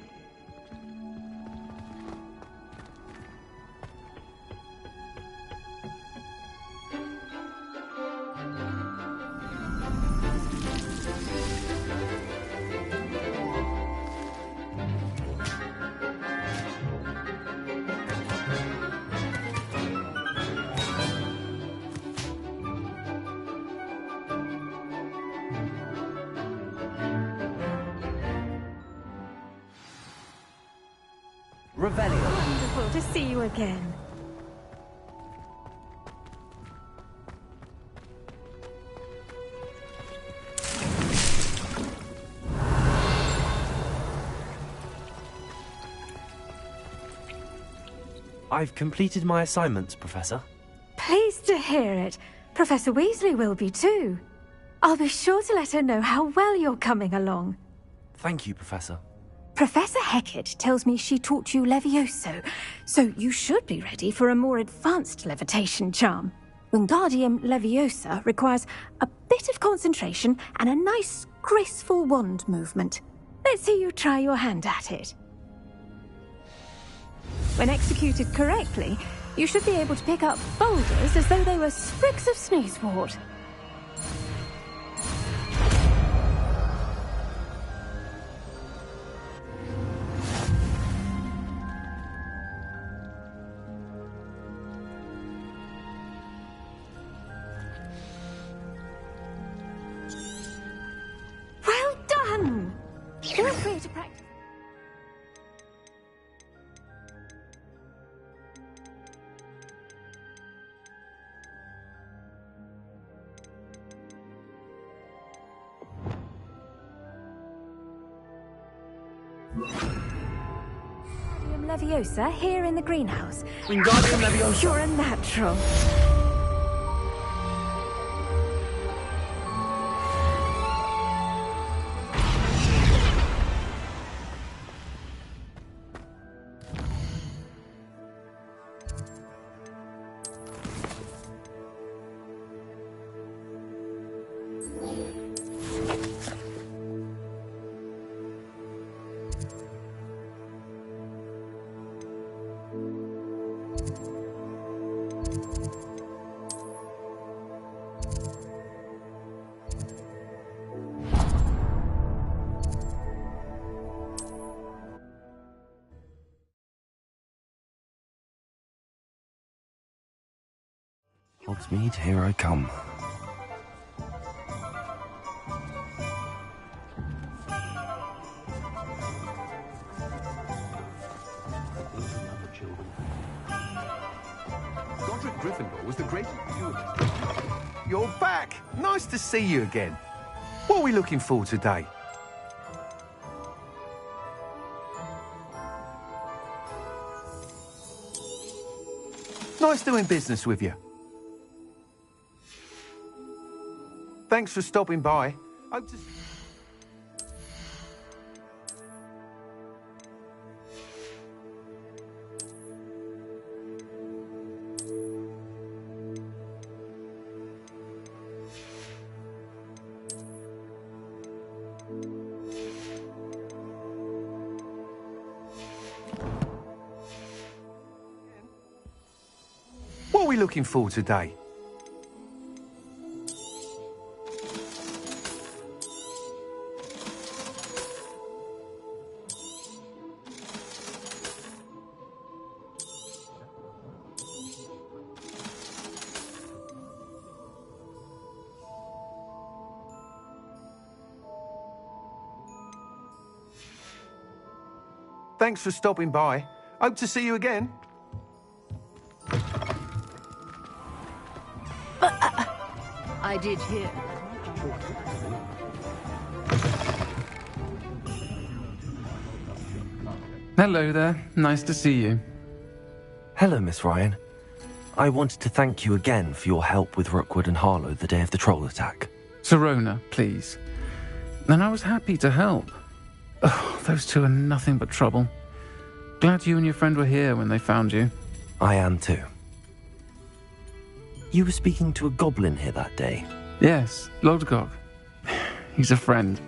Revelio. Wonderful to see you again. I've completed my assignments, Professor. Pleased to hear it. Professor Weasley will be too. I'll be sure to let her know how well you're coming along. Thank you, Professor. Professor Hecat tells me she taught you Levioso, so you should be ready for a more advanced levitation charm. Wingardium Leviosa requires a bit of concentration and a nice, graceful wand movement. Let's see you try your hand at it. When executed correctly, you should be able to pick up boulders as though they were sprigs of sneezewort. Well done! Feel free to practice. Wingardium Leviosa here in the greenhouse. Wingardium Leviosa. You're a natural. Hogsmeade, here I come. Godric Gryffindor was the greatest... You're back! Nice to see you again. What are we looking for today? Nice doing business with you. Thanks for stopping by. Hope to... What are we looking for today? Thanks for stopping by. Hope to see you again. I did hear. Hello there. Nice to see you. Hello, Miss Ryan. I wanted to thank you again for your help with Rookwood and Harlow the day of the troll attack. Sirona, please. And I was happy to help. Oh, those two are nothing but trouble. Glad you and your friend were here when they found you. I am too. You were speaking to a goblin here that day. Yes, Lodgok. He's a friend.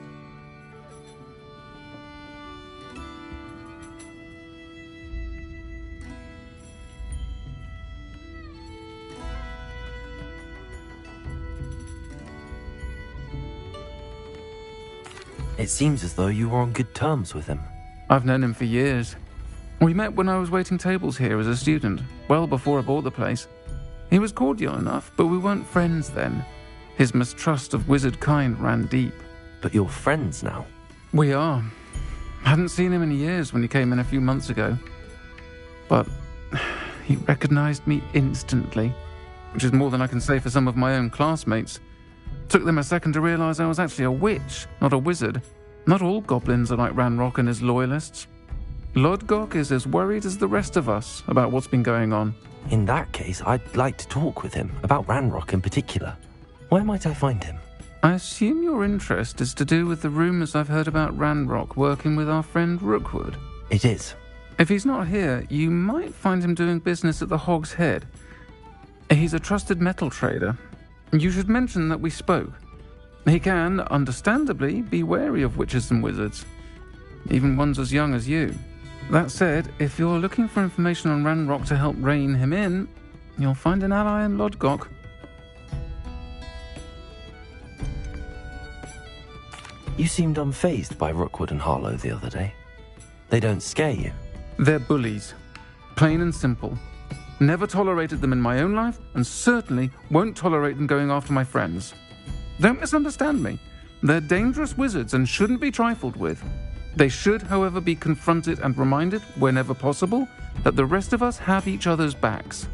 It seems as though you were on good terms with him. I've known him for years. We met when I was waiting tables here as a student, well before I bought the place. He was cordial enough, but we weren't friends then. His mistrust of wizard kind ran deep. But you're friends now? We are. Hadn't seen him in years when he came in a few months ago. but he recognized me instantly, which is more than I can say for some of my own classmates. Took them a second to realize I was actually a witch, not a wizard. Not all goblins are like Ranrock and his loyalists. Lodgok is as worried as the rest of us about what's been going on. In that case, I'd like to talk with him, about Ranrock in particular. Where might I find him? I assume your interest is to do with the rumours I've heard about Ranrock working with our friend Rookwood. It is. If he's not here, you might find him doing business at the Hog's Head. He's a trusted metal trader. You should mention that we spoke. He can, understandably, be wary of witches and wizards, even ones as young as you. That said, if you're looking for information on Ranrock to help rein him in, you'll find an ally in Lodgok. You seemed unfazed by Rookwood and Harlow the other day. They don't scare you. They're bullies. Plain and simple. Never tolerated them in my own life, and certainly won't tolerate them going after my friends. Don't misunderstand me. They're dangerous wizards and shouldn't be trifled with. They should, however, be confronted and reminded, whenever possible, that the rest of us have each other's backs.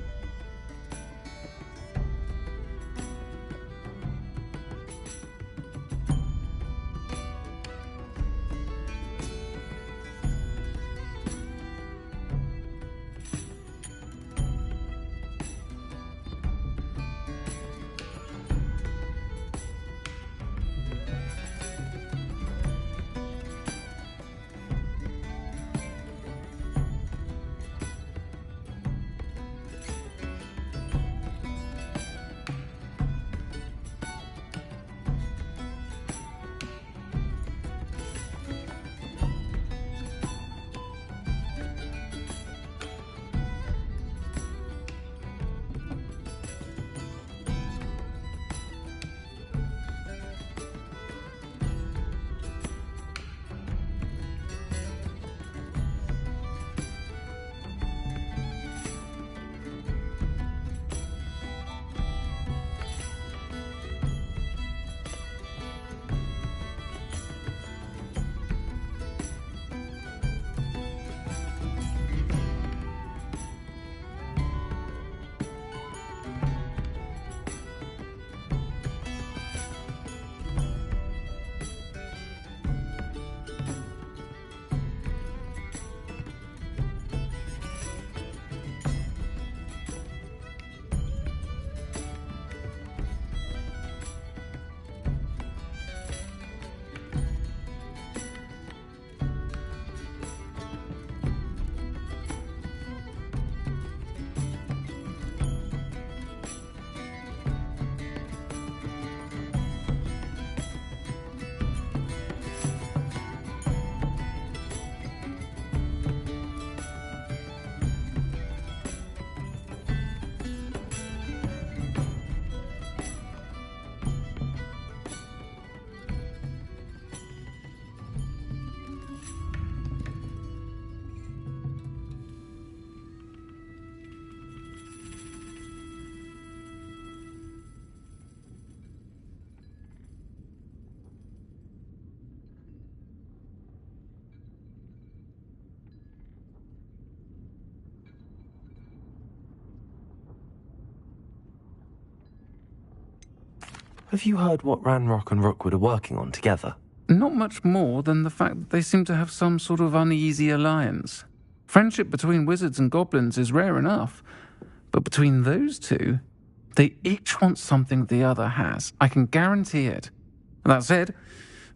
Have you heard what Ranrock and Rookwood are working on together? Not much more than the fact that they seem to have some sort of uneasy alliance. Friendship between wizards and goblins is rare enough, but between those two, they each want something the other has. I can guarantee it. That said,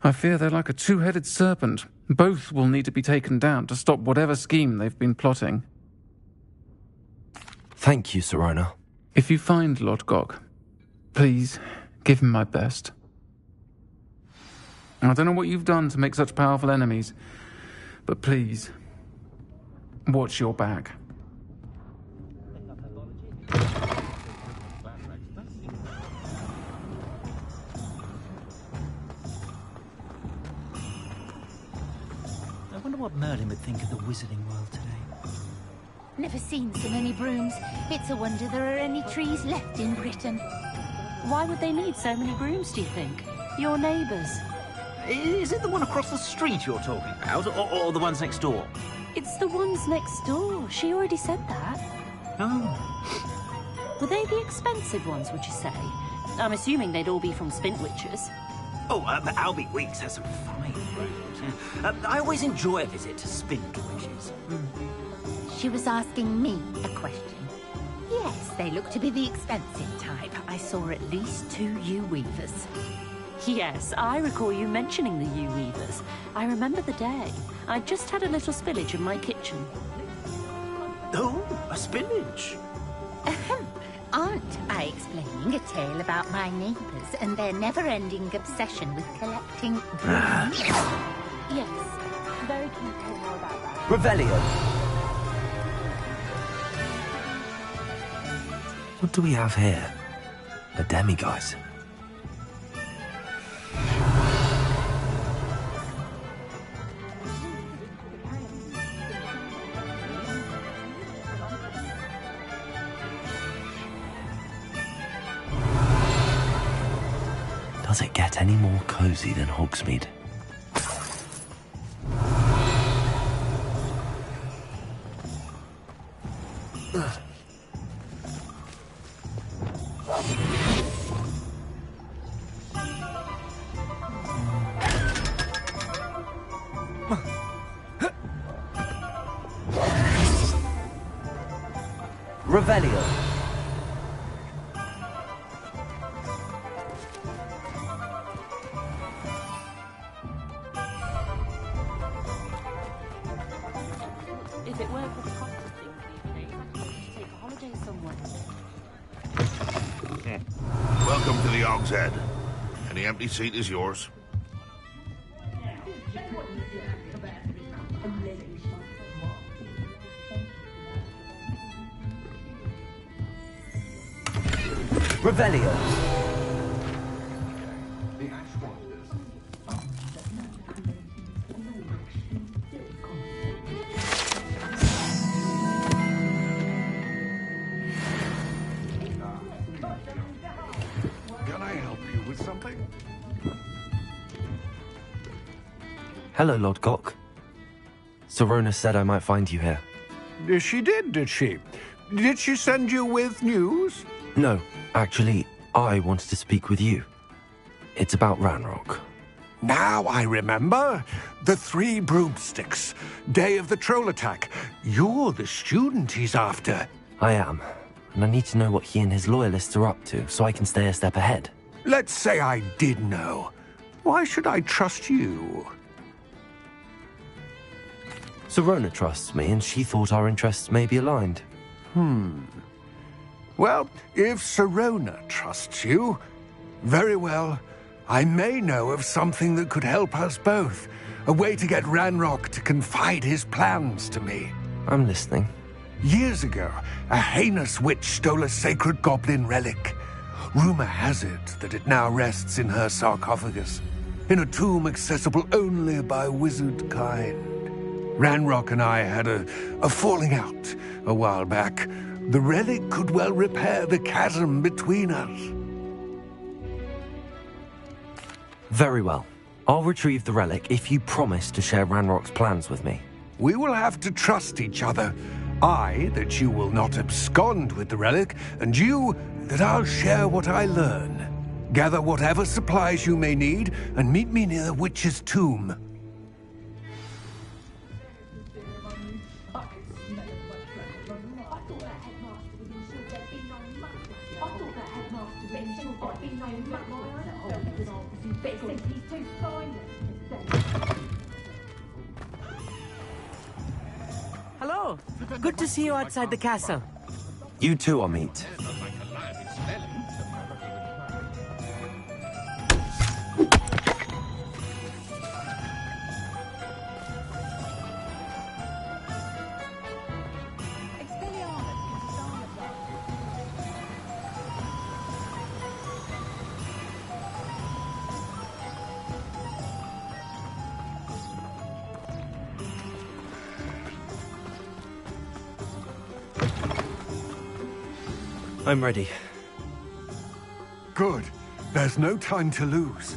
I fear they're like a two-headed serpent. Both will need to be taken down to stop whatever scheme they've been plotting. Thank you, Sirona. If you find Lodgok, please give him my best. I don't know what you've done to make such powerful enemies, but please, watch your back. I wonder what Merlin would think of the wizarding world today. Never seen so many brooms. It's a wonder there are any trees left in Britain. Why would they need so many brooms, do you think? Your neighbours. Is it the one across the street you're talking about, or the ones next door? It's the ones next door. She already said that. Oh. Were they the expensive ones, would you say? I'm assuming they'd all be from Spintwitches. Oh, Albie Weeks has some fine rooms. I always enjoy a visit to Spintwitches. She was asking me a question. Yes, they look to be the expensive type. I saw at least 2 yew-weavers. Yes, I recall you mentioning the yew-weavers. I remember the day. I just had a little spillage in my kitchen. Oh, a spillage? Aren't I explaining a tale about my neighbours and their never-ending obsession with collecting brooms? Yes, very keen to hear more about that. Revelio. What do we have here? A demiguise. Does it get any more cosy than Hogsmeade? Revelio. If it weren't for the cost of things these days, I'd have to take a holiday somewhere. Welcome to the Og's Head. Any empty seat is yours. Revelio. Can I help you with something? Hello, Lord Gok. Serona said I might find you here. She did she? Did she send you with news? No, actually, I wanted to speak with you. It's about Ranrock. Now I remember. The 3 broomsticks. Day of the troll attack. You're the student he's after. I am, and I need to know what he and his loyalists are up to so I can stay a step ahead. Let's say I did know. Why should I trust you? Serona trusts me, and she thought our interests may be aligned. Well, if Serona trusts you, very well. I may know of something that could help us both. A way to get Ranrock to confide his plans to me. I'm listening. Years ago, a heinous witch stole a sacred goblin relic. Rumor has it that it now rests in her sarcophagus, in a tomb accessible only by wizard kind. Ranrock and I had a falling out a while back. The relic could well repair the chasm between us. Very well. I'll retrieve the relic if you promise to share Ranrock's plans with me. We will have to trust each other. I, that you will not abscond with the relic, and you, that I'll share what I learn. Gather whatever supplies you may need, and meet me near the witch's tomb. Hello. Good to see you outside the castle. You too, Amit. I'm ready. Good. There's no time to lose.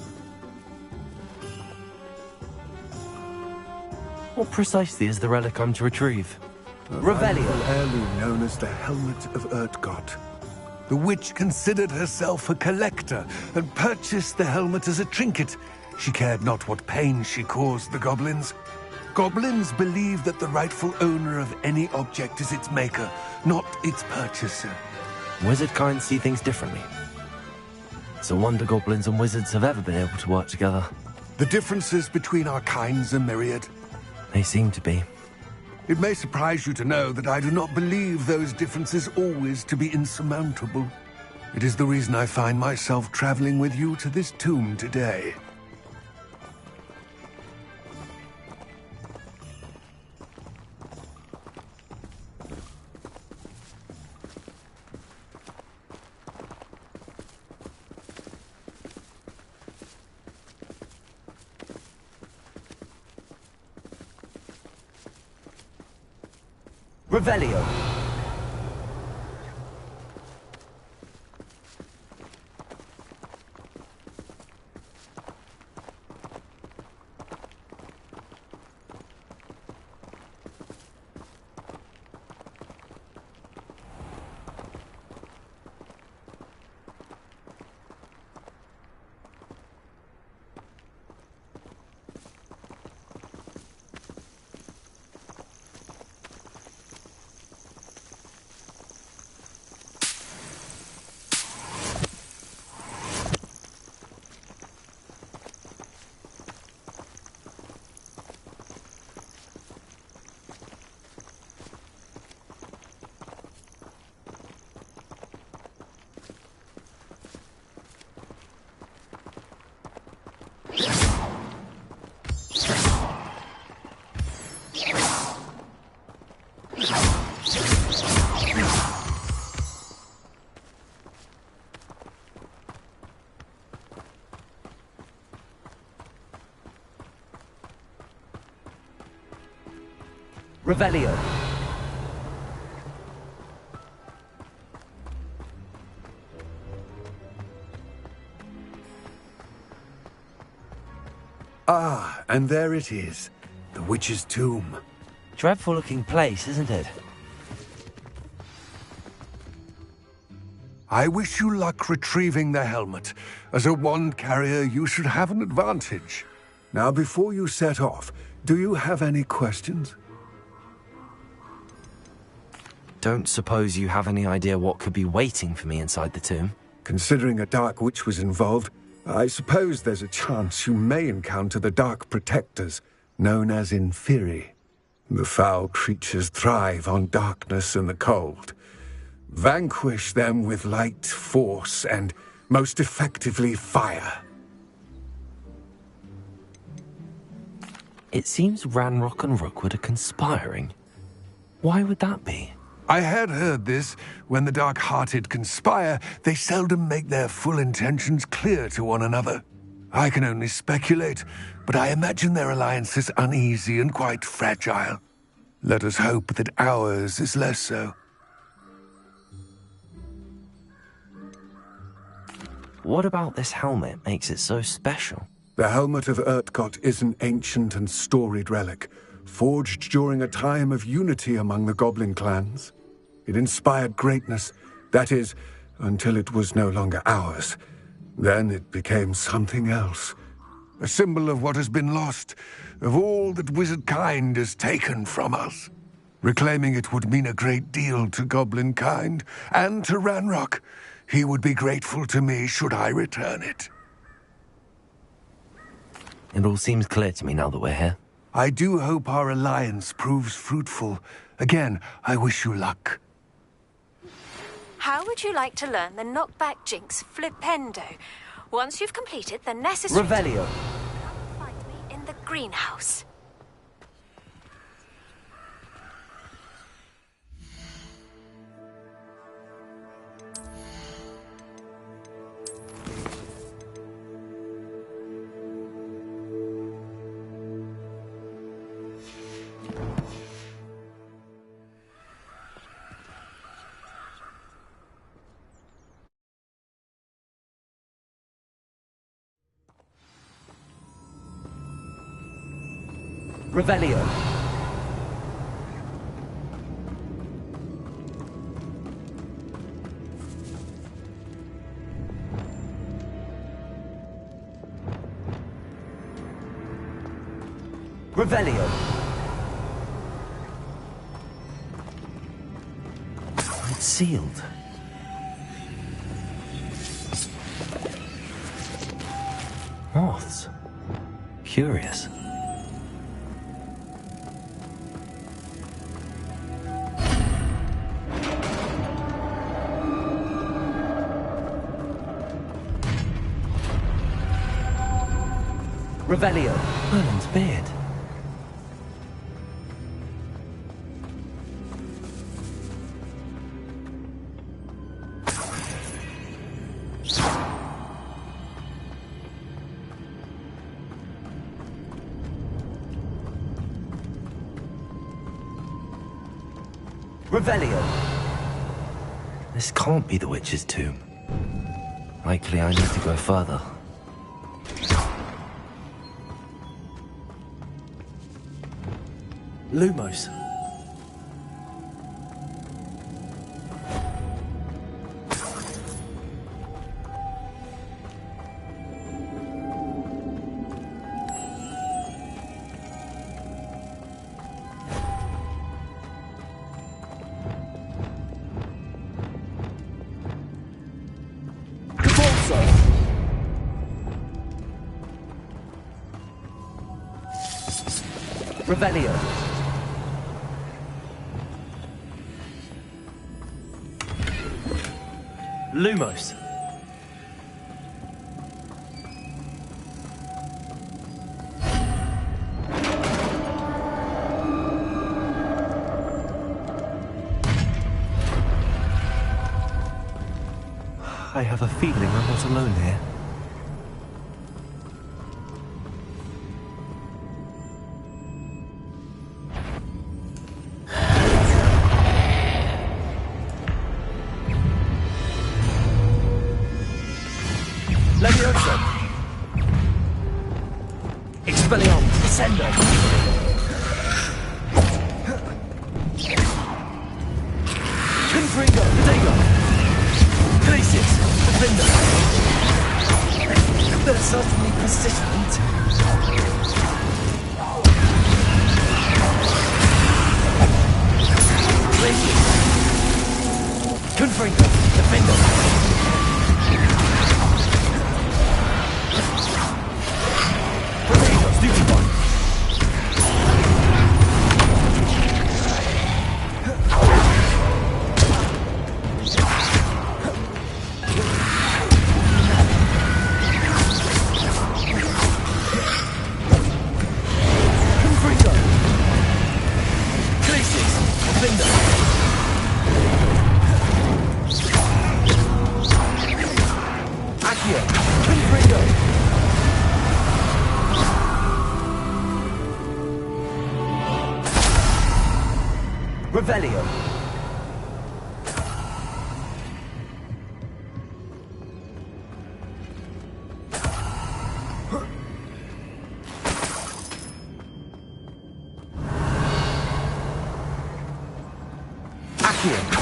What precisely is the relic I'm to retrieve? Revelio. An heirloom known as the Helmet of Urtkot. The witch considered herself a collector and purchased the helmet as a trinket. She cared not what pain she caused the goblins. Goblins believe that the rightful owner of any object is its maker, not its purchaser. Wizard kind see things differently. It's a wonder goblins and wizards have ever been able to work together. The differences between our kinds are myriad. They seem to be. It may surprise you to know that I do not believe those differences always to be insurmountable. It is the reason I find myself traveling with you to this tomb today. Revelio. Revelio. Ah, and there it is. The witch's tomb. Dreadful looking place, isn't it? I wish you luck retrieving the helmet. As a wand carrier, you should have an advantage. Now, before you set off, do you have any questions? Don't suppose you have any idea what could be waiting for me inside the tomb? Considering a Dark Witch was involved, I suppose there's a chance you may encounter the Dark Protectors, known as Inferi. The foul creatures thrive on darkness and the cold. Vanquish them with light, force, and, most effectively, fire. It seems Ranrock and Rookwood are conspiring. Why would that be? I had heard this. When the dark-hearted conspire, they seldom make their full intentions clear to one another. I can only speculate, but I imagine their alliance is uneasy and quite fragile. Let us hope that ours is less so. What about this helmet makes it so special? The Helmet of Urtkot is an ancient and storied relic, forged during a time of unity among the goblin clans. It inspired greatness, that is, until it was no longer ours. Then it became something else. A symbol of what has been lost, of all that wizard kind has taken from us. Reclaiming it would mean a great deal to goblin kind, and to Ranrock. He would be grateful to me should I return it. It all seems clear to me now that we're here. I do hope our alliance proves fruitful. Again, I wish you luck. How would you like to learn the knockback jinx Flipendo? Once you've completed the necessary... Revelio. Come find me in the greenhouse. Revelio. Revelio. It's sealed. Moths. Curious. Revelio. Merlin's beard. Revelio. This can't be the witch's tomb. Likely I need to go further. Lumos. Revelio. Lumos. I have a feeling I'm not alone here. Levioso! Expelliarmus, Descendo! Confringo, Dago! Glacius, Defender! They're certainly persistent. Glacius! Confringo, Defender! Revelio. Accio.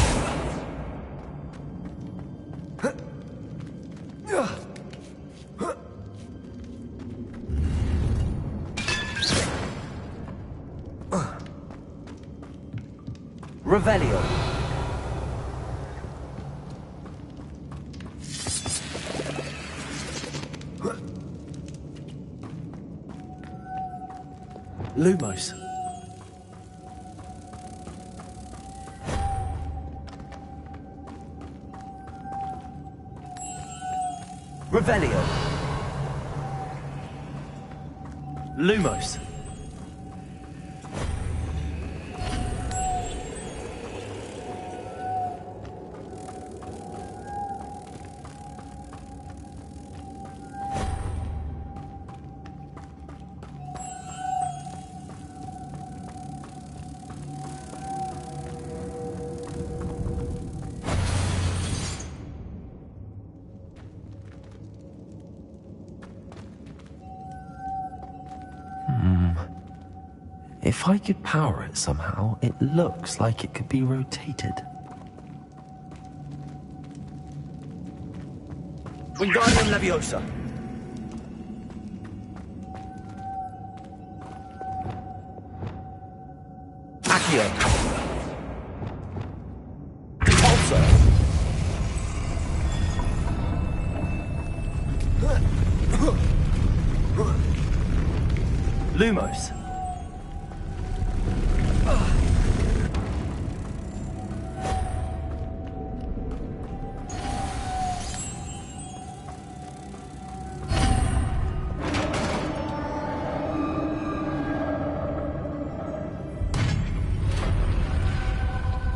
Revelio. Lumos. Revelio. Lumos. If I could power it somehow, it looks like it could be rotated. Wingardium Leviosa. Accio. Repulsor. Lumos.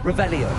Revelio.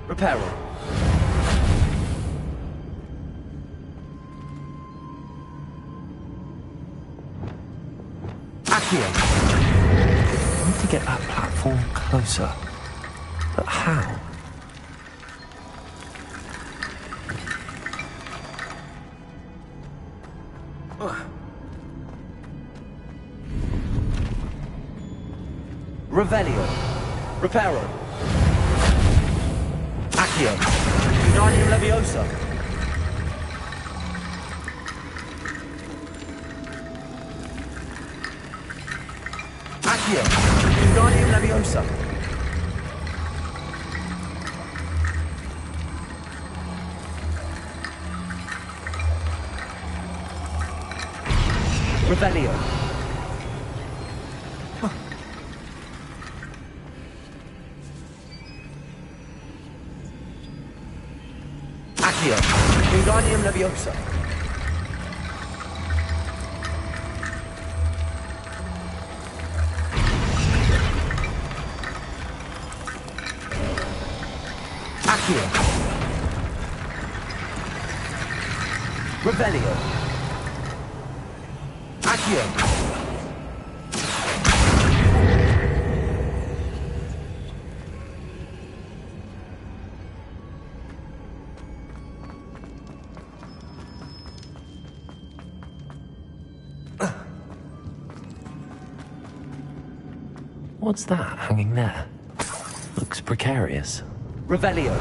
Reparo. Accio. I need to get that platform closer. But how? Revelio. Reparo. Accio. Wingardium Leviosa. Accio. Wingardium Leviosa. Revelio. Accio. Wingardium Leviosa. Accio. Revelio. Accio. What's that hanging there? Looks precarious. Revelio.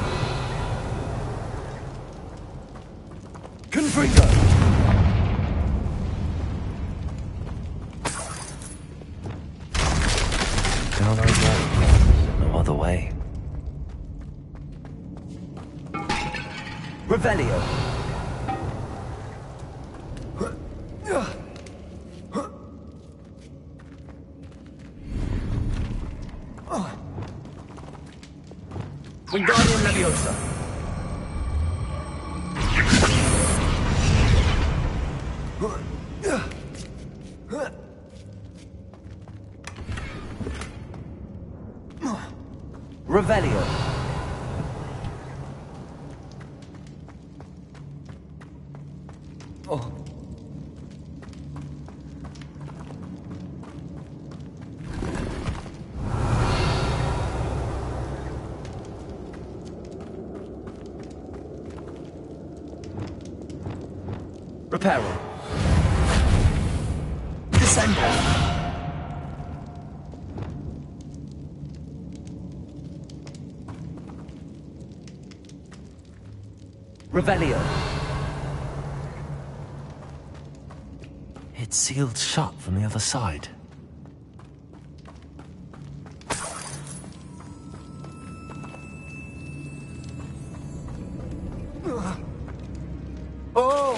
Confringo. Down I go. No other way. Revelio. Wingardium Leviosa. Revelio. Oh. Reparo. Descendo. Revelio. It's sealed shut from the other side. Oh!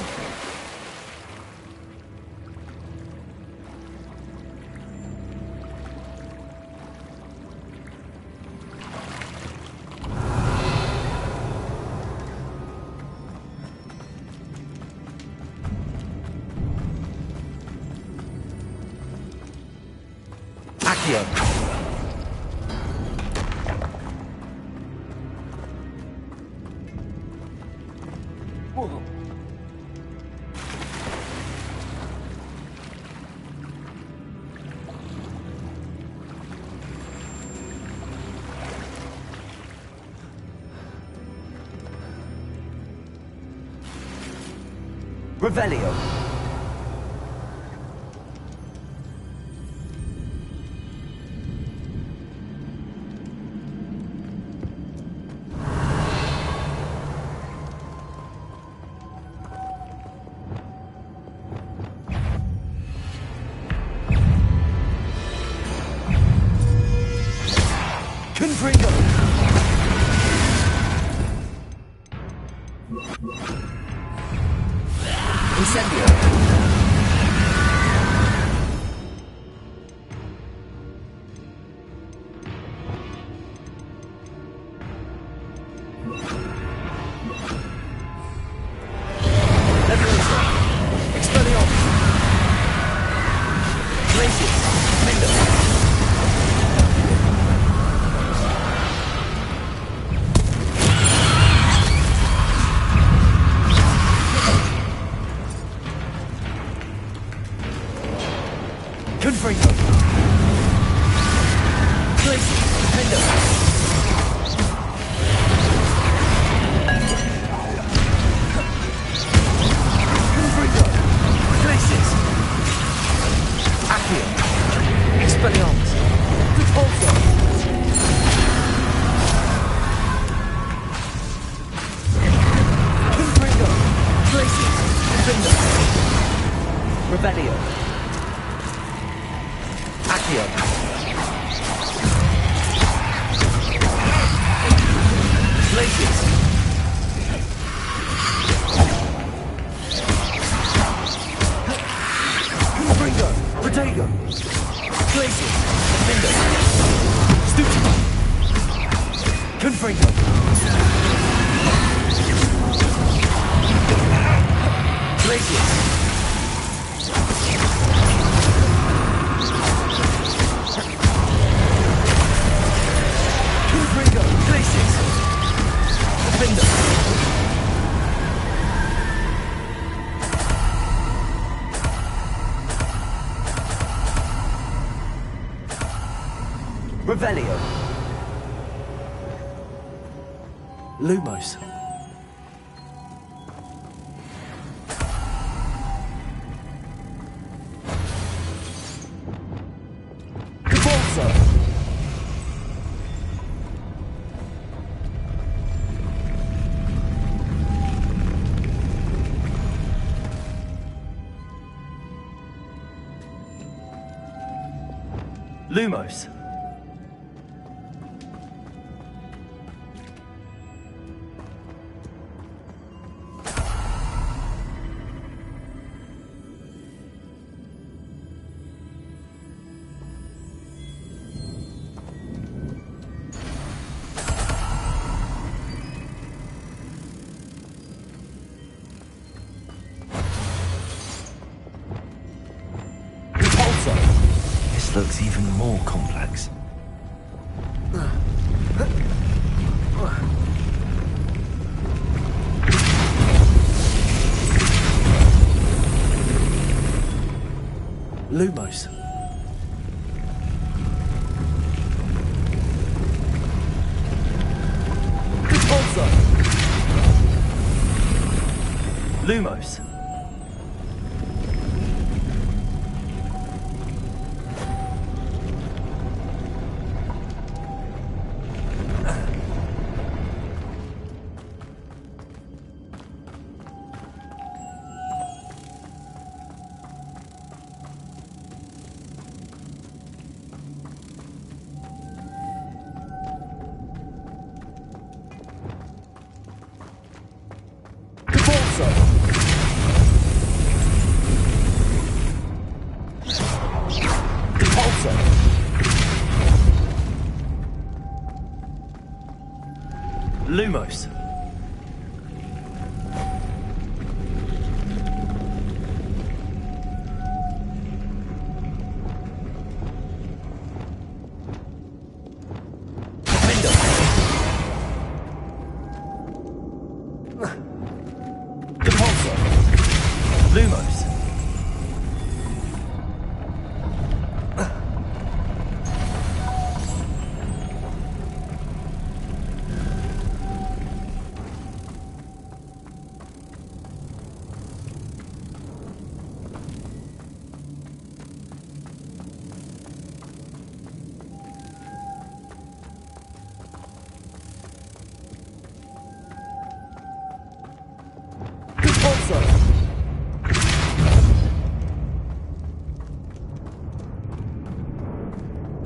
Accio. Revelio. Confringo. Incendio. Leviosa. Expelliarmus. Glacius. Mendo. Confringo. Glacius. Mendo. Confringo. Glacius. Accio. Expelliarmus. Repulsor. Confringo. Glacius. Mendo. Revelio. Accio. Glacius. Confringo. Protego. Glacius. Mendo. Stupid. Confringo. Glacius. Confringo. Glacius. Defender. Revelio. Lumos. Convulso. Lumos. This looks even more complex. Lumos. Repulsor. Lumos. Lumos. Lumos.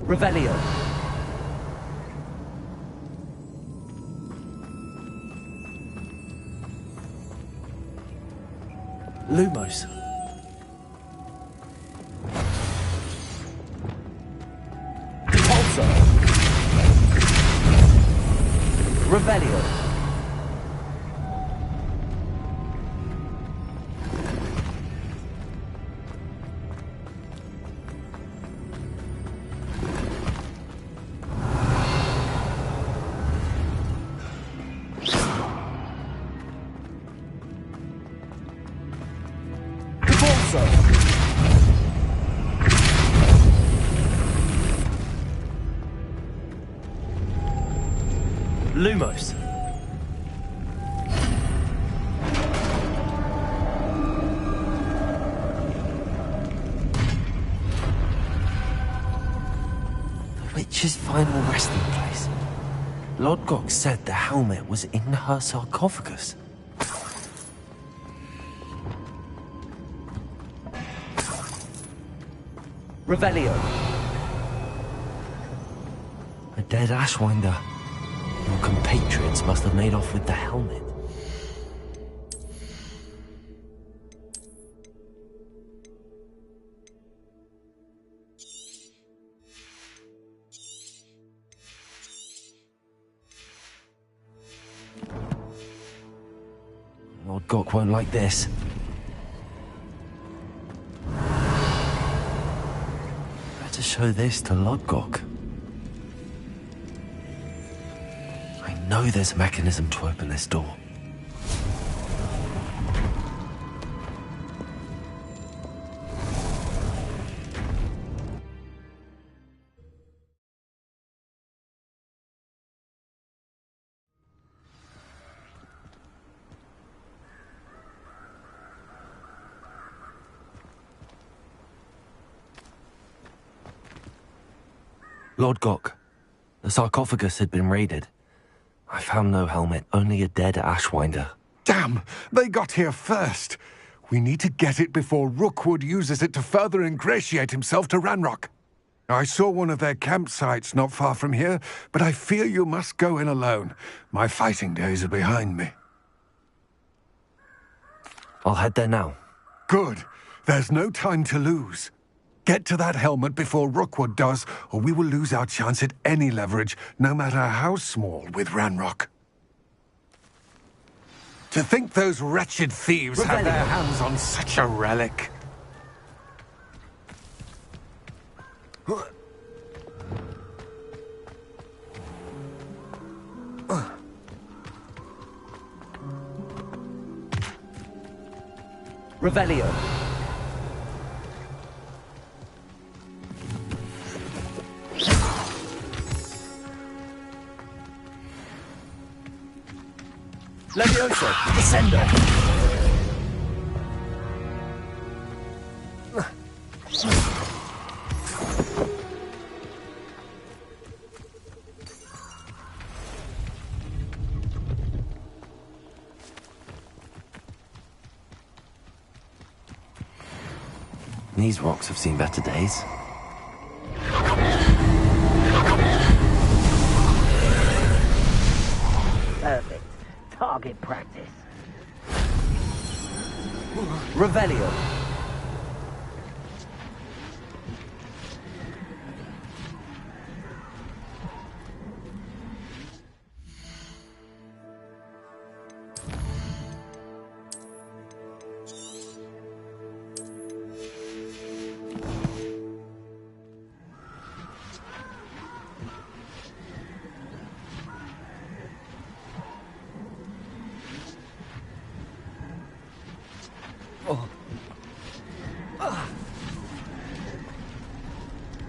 Revelio. Lumos. Repulsor. Revelio. Lumos. The witch's final resting place. Lodgok said the helmet was in her sarcophagus. Revelio. A dead Ashwinder. Your compatriots must have made off with the helmet. Lord Gok won't like this. Better show this to Lodgok. I know there's a mechanism to open this door. Lord Gok, the sarcophagus had been raided. I found no helmet, only a dead Ashwinder. Damn! They got here first! We need to get it before Rookwood uses it to further ingratiate himself to Ranrock. I saw one of their campsites not far from here, but I fear you must go in alone. My fighting days are behind me. I'll head there now. Good. There's no time to lose. Get to that helmet before Rookwood does, or we will lose our chance at any leverage, no matter how small, with Ranrock. To think those wretched thieves had their hands on such a relic. Revelio. Levioso, Descendo. These rocks have seen better days. Perfect. Target practice. Revelio.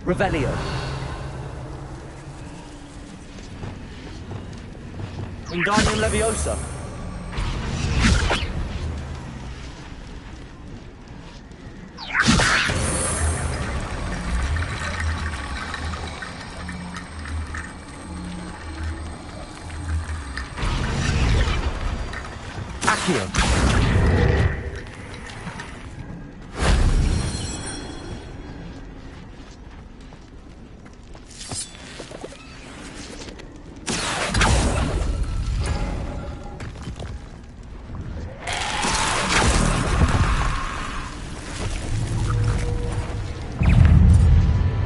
Revelio. Wingardium Leviosa. Accio.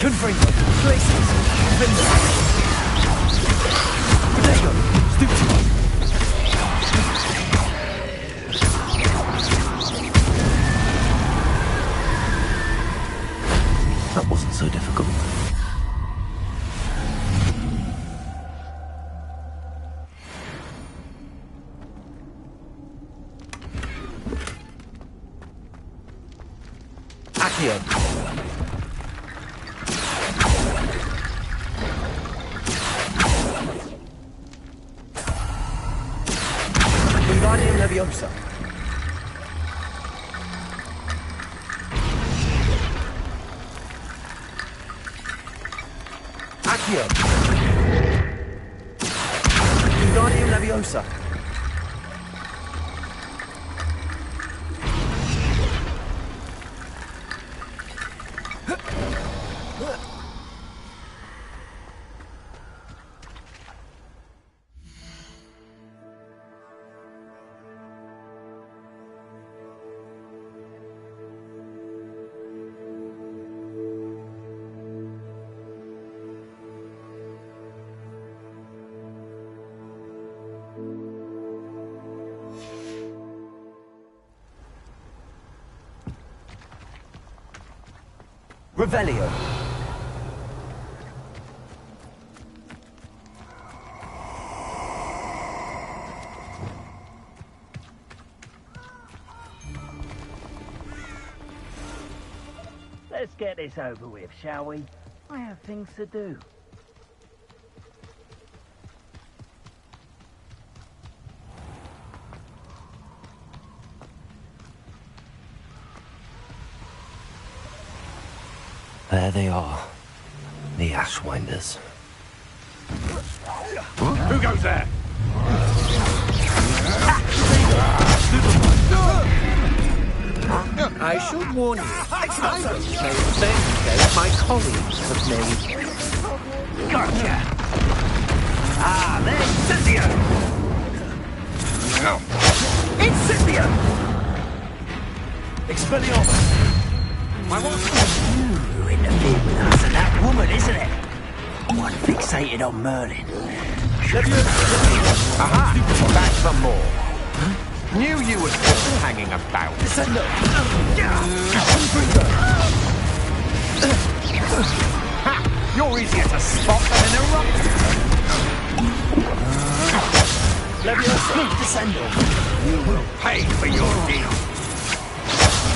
Confringo. Glacius. Vinder. Protego. Stupefy. That wasn't so difficult. Accio. Wingardium Leviosa. Accio. Wingardium Leviosa. Revelio. Let's get this over with, shall we? I have things to do. There they are. The Ashwinders. Who goes there? I should warn you, I don't play the same mistake my colleagues have made. Gotcha! Ah, there's Cynthia! It's Cynthia! Expelliarmus. You interfered with us and that woman, isn't it? One fixated on Merlin. Aha! Back for more. Knew you were still hanging about. Descendo. Ha! You're easier to spot than an eruption. Leviosa. Descendo. You will pay for your deal.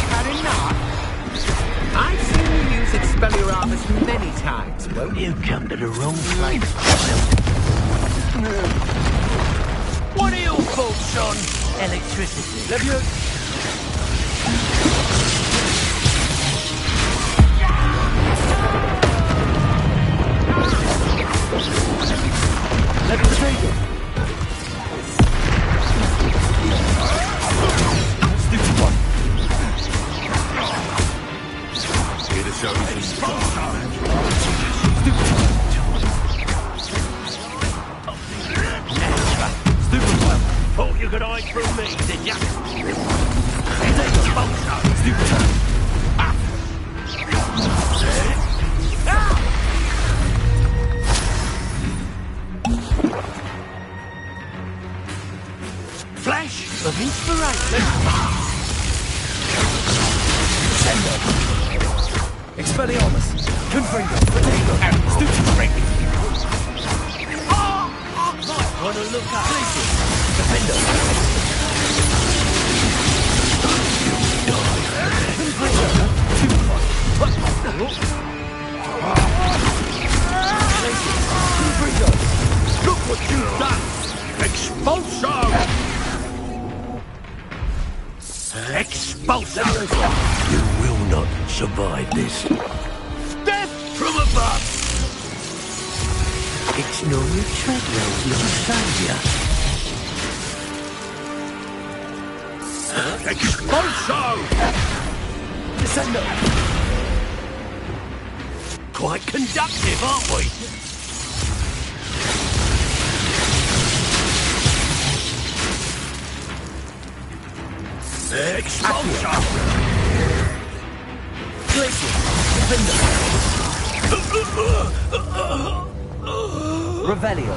Had enough? I've seen you use Expelliarmus many times, won't you? You come to the wrong place, child. What are your thoughts on electricity? Leviosa. Leviosa. Stupid one. Here to show you some Stupid one. Thought you could hide from me, did ya? Take a bolt shot. Stupid one. Flash of inspiration. Descendo. Expelliarmus. Confringo. Protego. Stupid freak. Wanna look up? Defender. Expulso! You will not survive this. Death from above! It's Nora Treadwell's little saviour. Expulso! Descendo! Quite conductive, aren't we? Expulso! Revelio.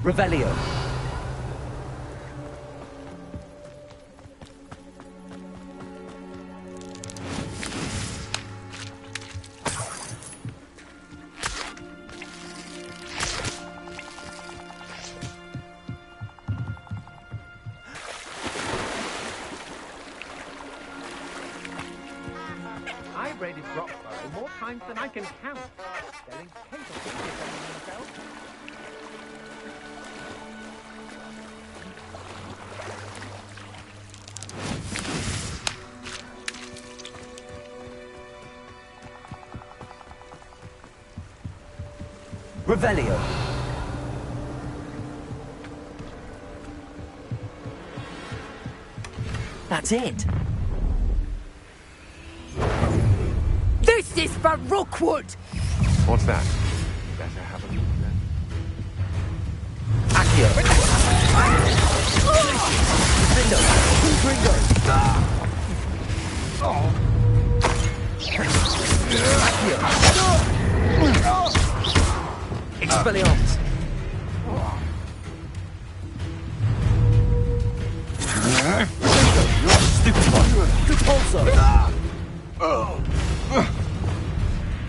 Revelio. I've raided Roxbury more times than I can count. They're incapable of defending themselves. Revelio. That's it. This is for Rookwood! What's that? Better have a look then. Accio. Ringo. Ringo. Accio. Expelliarmus. You're stupid one. Repulso.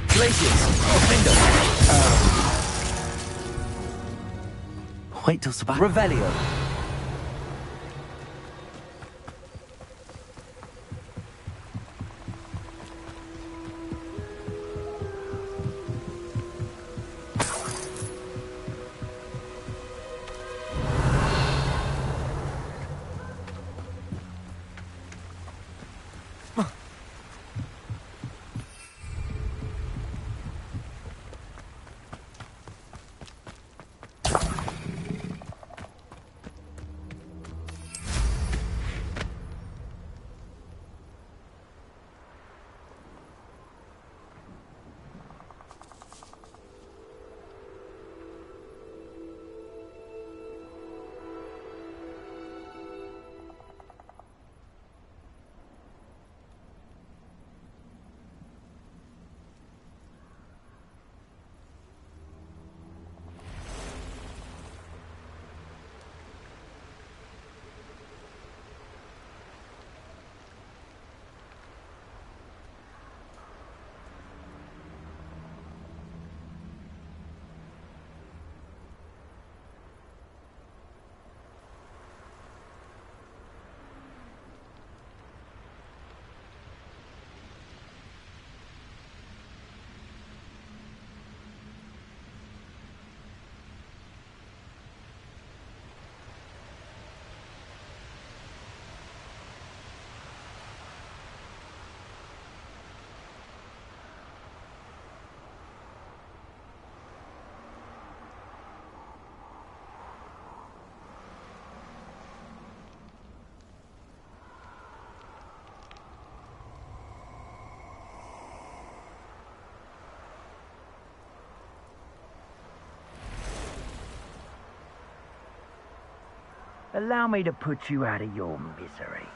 Glacius. Window. Wait till Sebastian. Revelio. Allow me to put you out of your misery.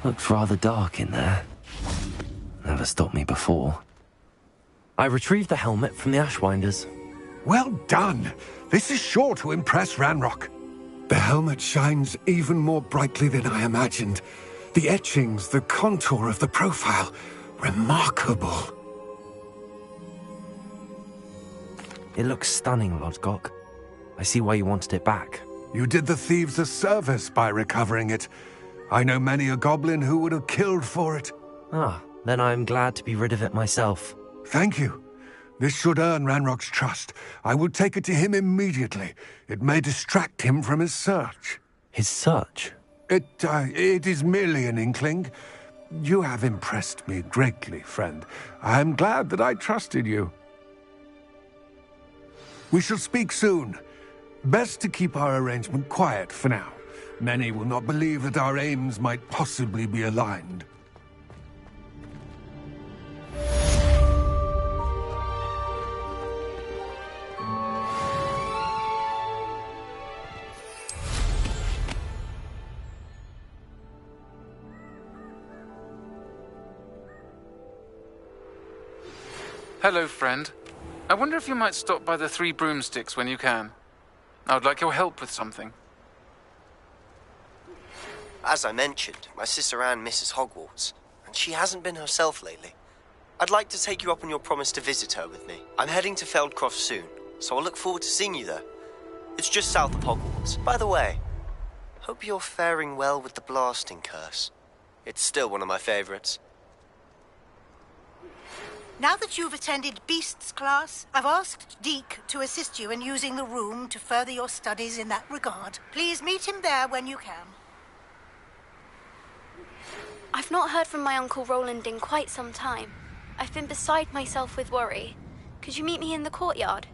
Looks rather dark in there. Never stopped me before. I retrieved the helmet from the Ashwinders. Well done! This is sure to impress Ranrock. The helmet shines even more brightly than I imagined. The etchings, the contour of the profile, remarkable. It looks stunning, Lodgok. I see why you wanted it back. You did the thieves a service by recovering it. I know many a goblin who would have killed for it. Ah, then I am glad to be rid of it myself. Thank you. This should earn Ranrock's trust. I will take it to him immediately. It may distract him from his search. His search? It is merely an inkling. You have impressed me greatly, friend. I am glad that I trusted you. We shall speak soon. Best to keep our arrangement quiet for now. Many will not believe that our aims might possibly be aligned. Hello, friend. I wonder if you might stop by the Three Broomsticks when you can. I would like your help with something. As I mentioned, my sister Anne misses Hogwarts, and she hasn't been herself lately. I'd like to take you up on your promise to visit her with me. I'm heading to Feldcroft soon, so I'll look forward to seeing you there. It's just south of Hogwarts. By the way, hope you're faring well with the blasting curse. It's still one of my favorites. Now that you've attended Beasts class, I've asked Deke to assist you in using the room to further your studies in that regard. Please meet him there when you can. I've not heard from my Uncle Roland in quite some time. I've been beside myself with worry. Could you meet me in the courtyard?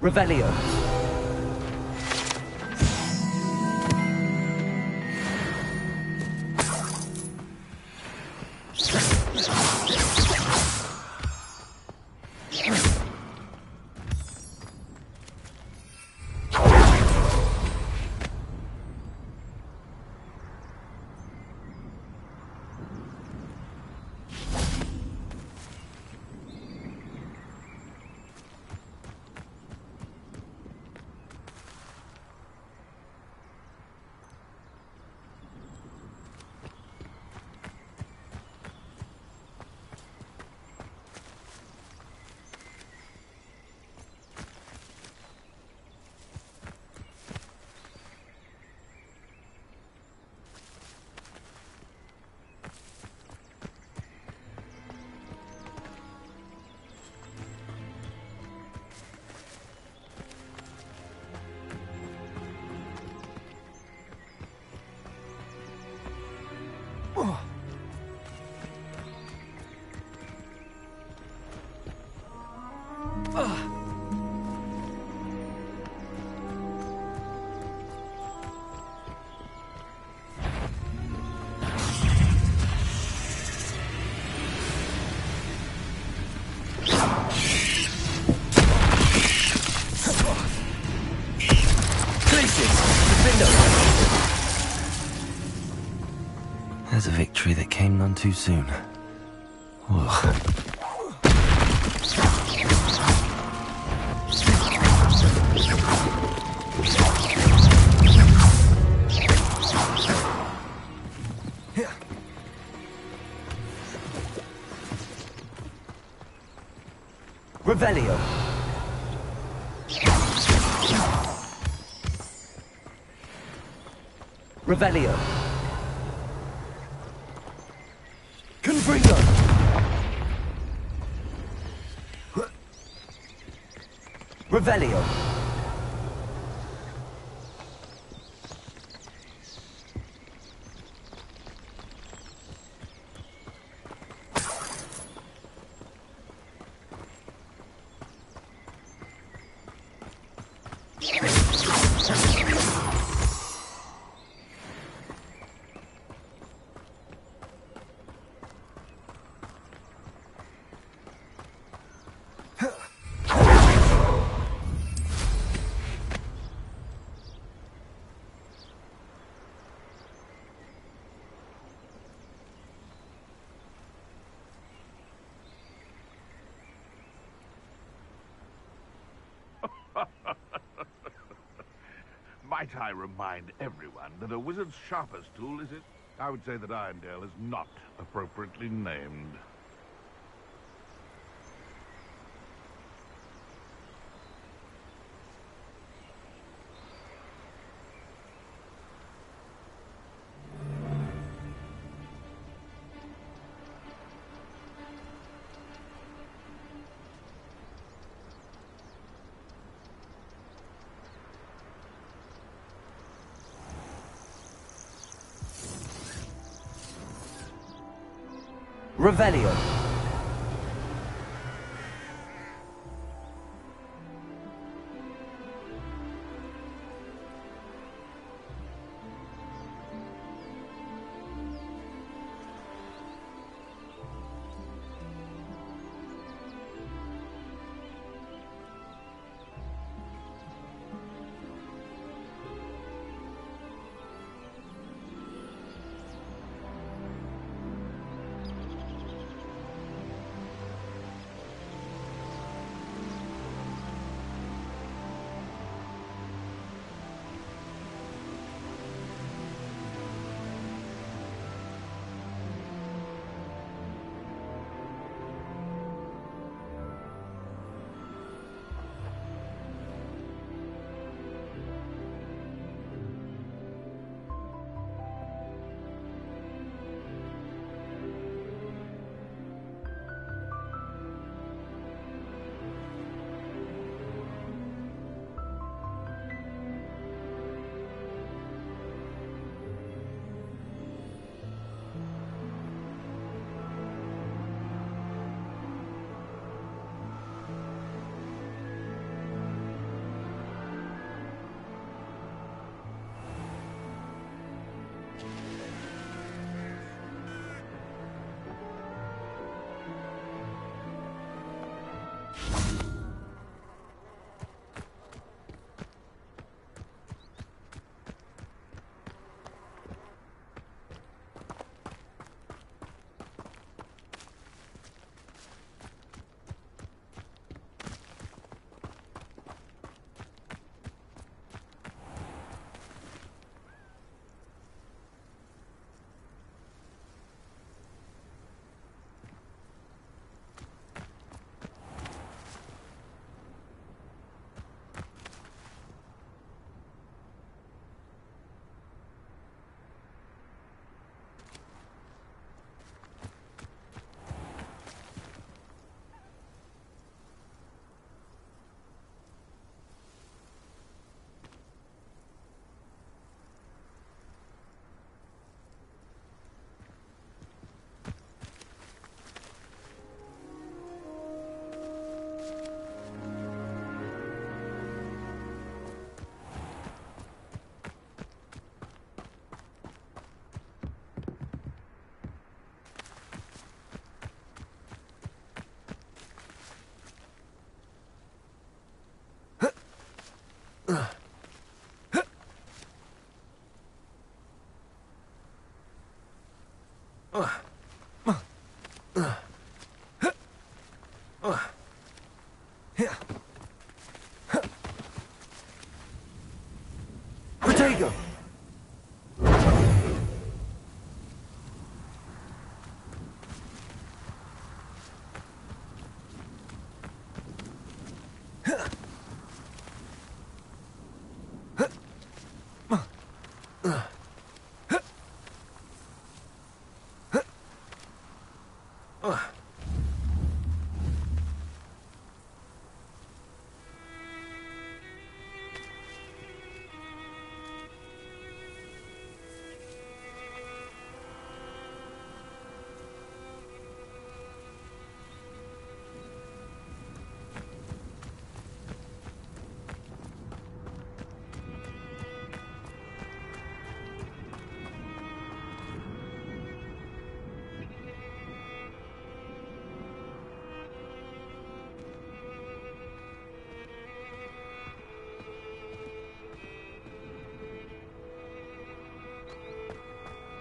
Revelio. There's a victory that came none too soon. Ugh. Revelio. Revelio. Confringo. Revelio. might I remind everyone that a wizard's sharpest tool is it? I would say that Irondale is not appropriately named. Revelio. Protego!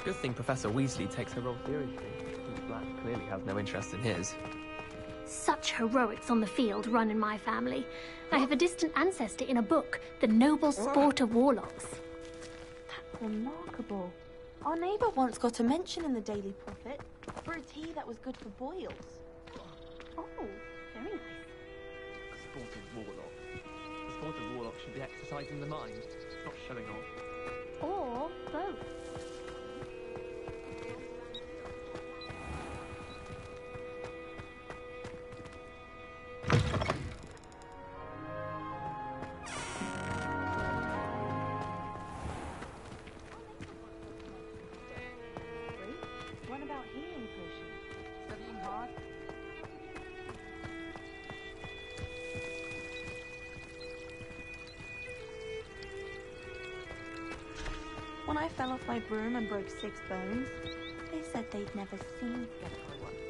Good thing Professor Weasley takes her role seriously. Black clearly has no interest in his. Such heroics on the field run in my family. I have a distant ancestor in a book, The Noble Sport of Warlocks. That's remarkable. Our neighbour once got a mention in the Daily Prophet for a tea that was good for boils. Oh, very nice. Sport of Warlock. The sport of Warlock should be exercising the mind, not showing off. Or both. What about healing potions? Studying hard? When I fell off my broom and broke 6 bones, they said they'd never seen Scarecrow once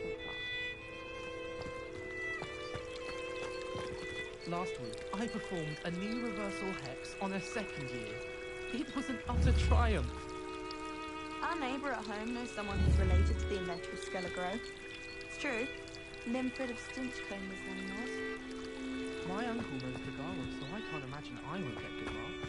before. Last week, I performed a knee reversal hex on a 2nd year. It was an utter triumph. Our neighbour at home knows someone who's related to the inventor of Skelegro. It's true. Limford of Stinchcombe his name was. My uncle knows the Garland, so I can't imagine I won't get good luck.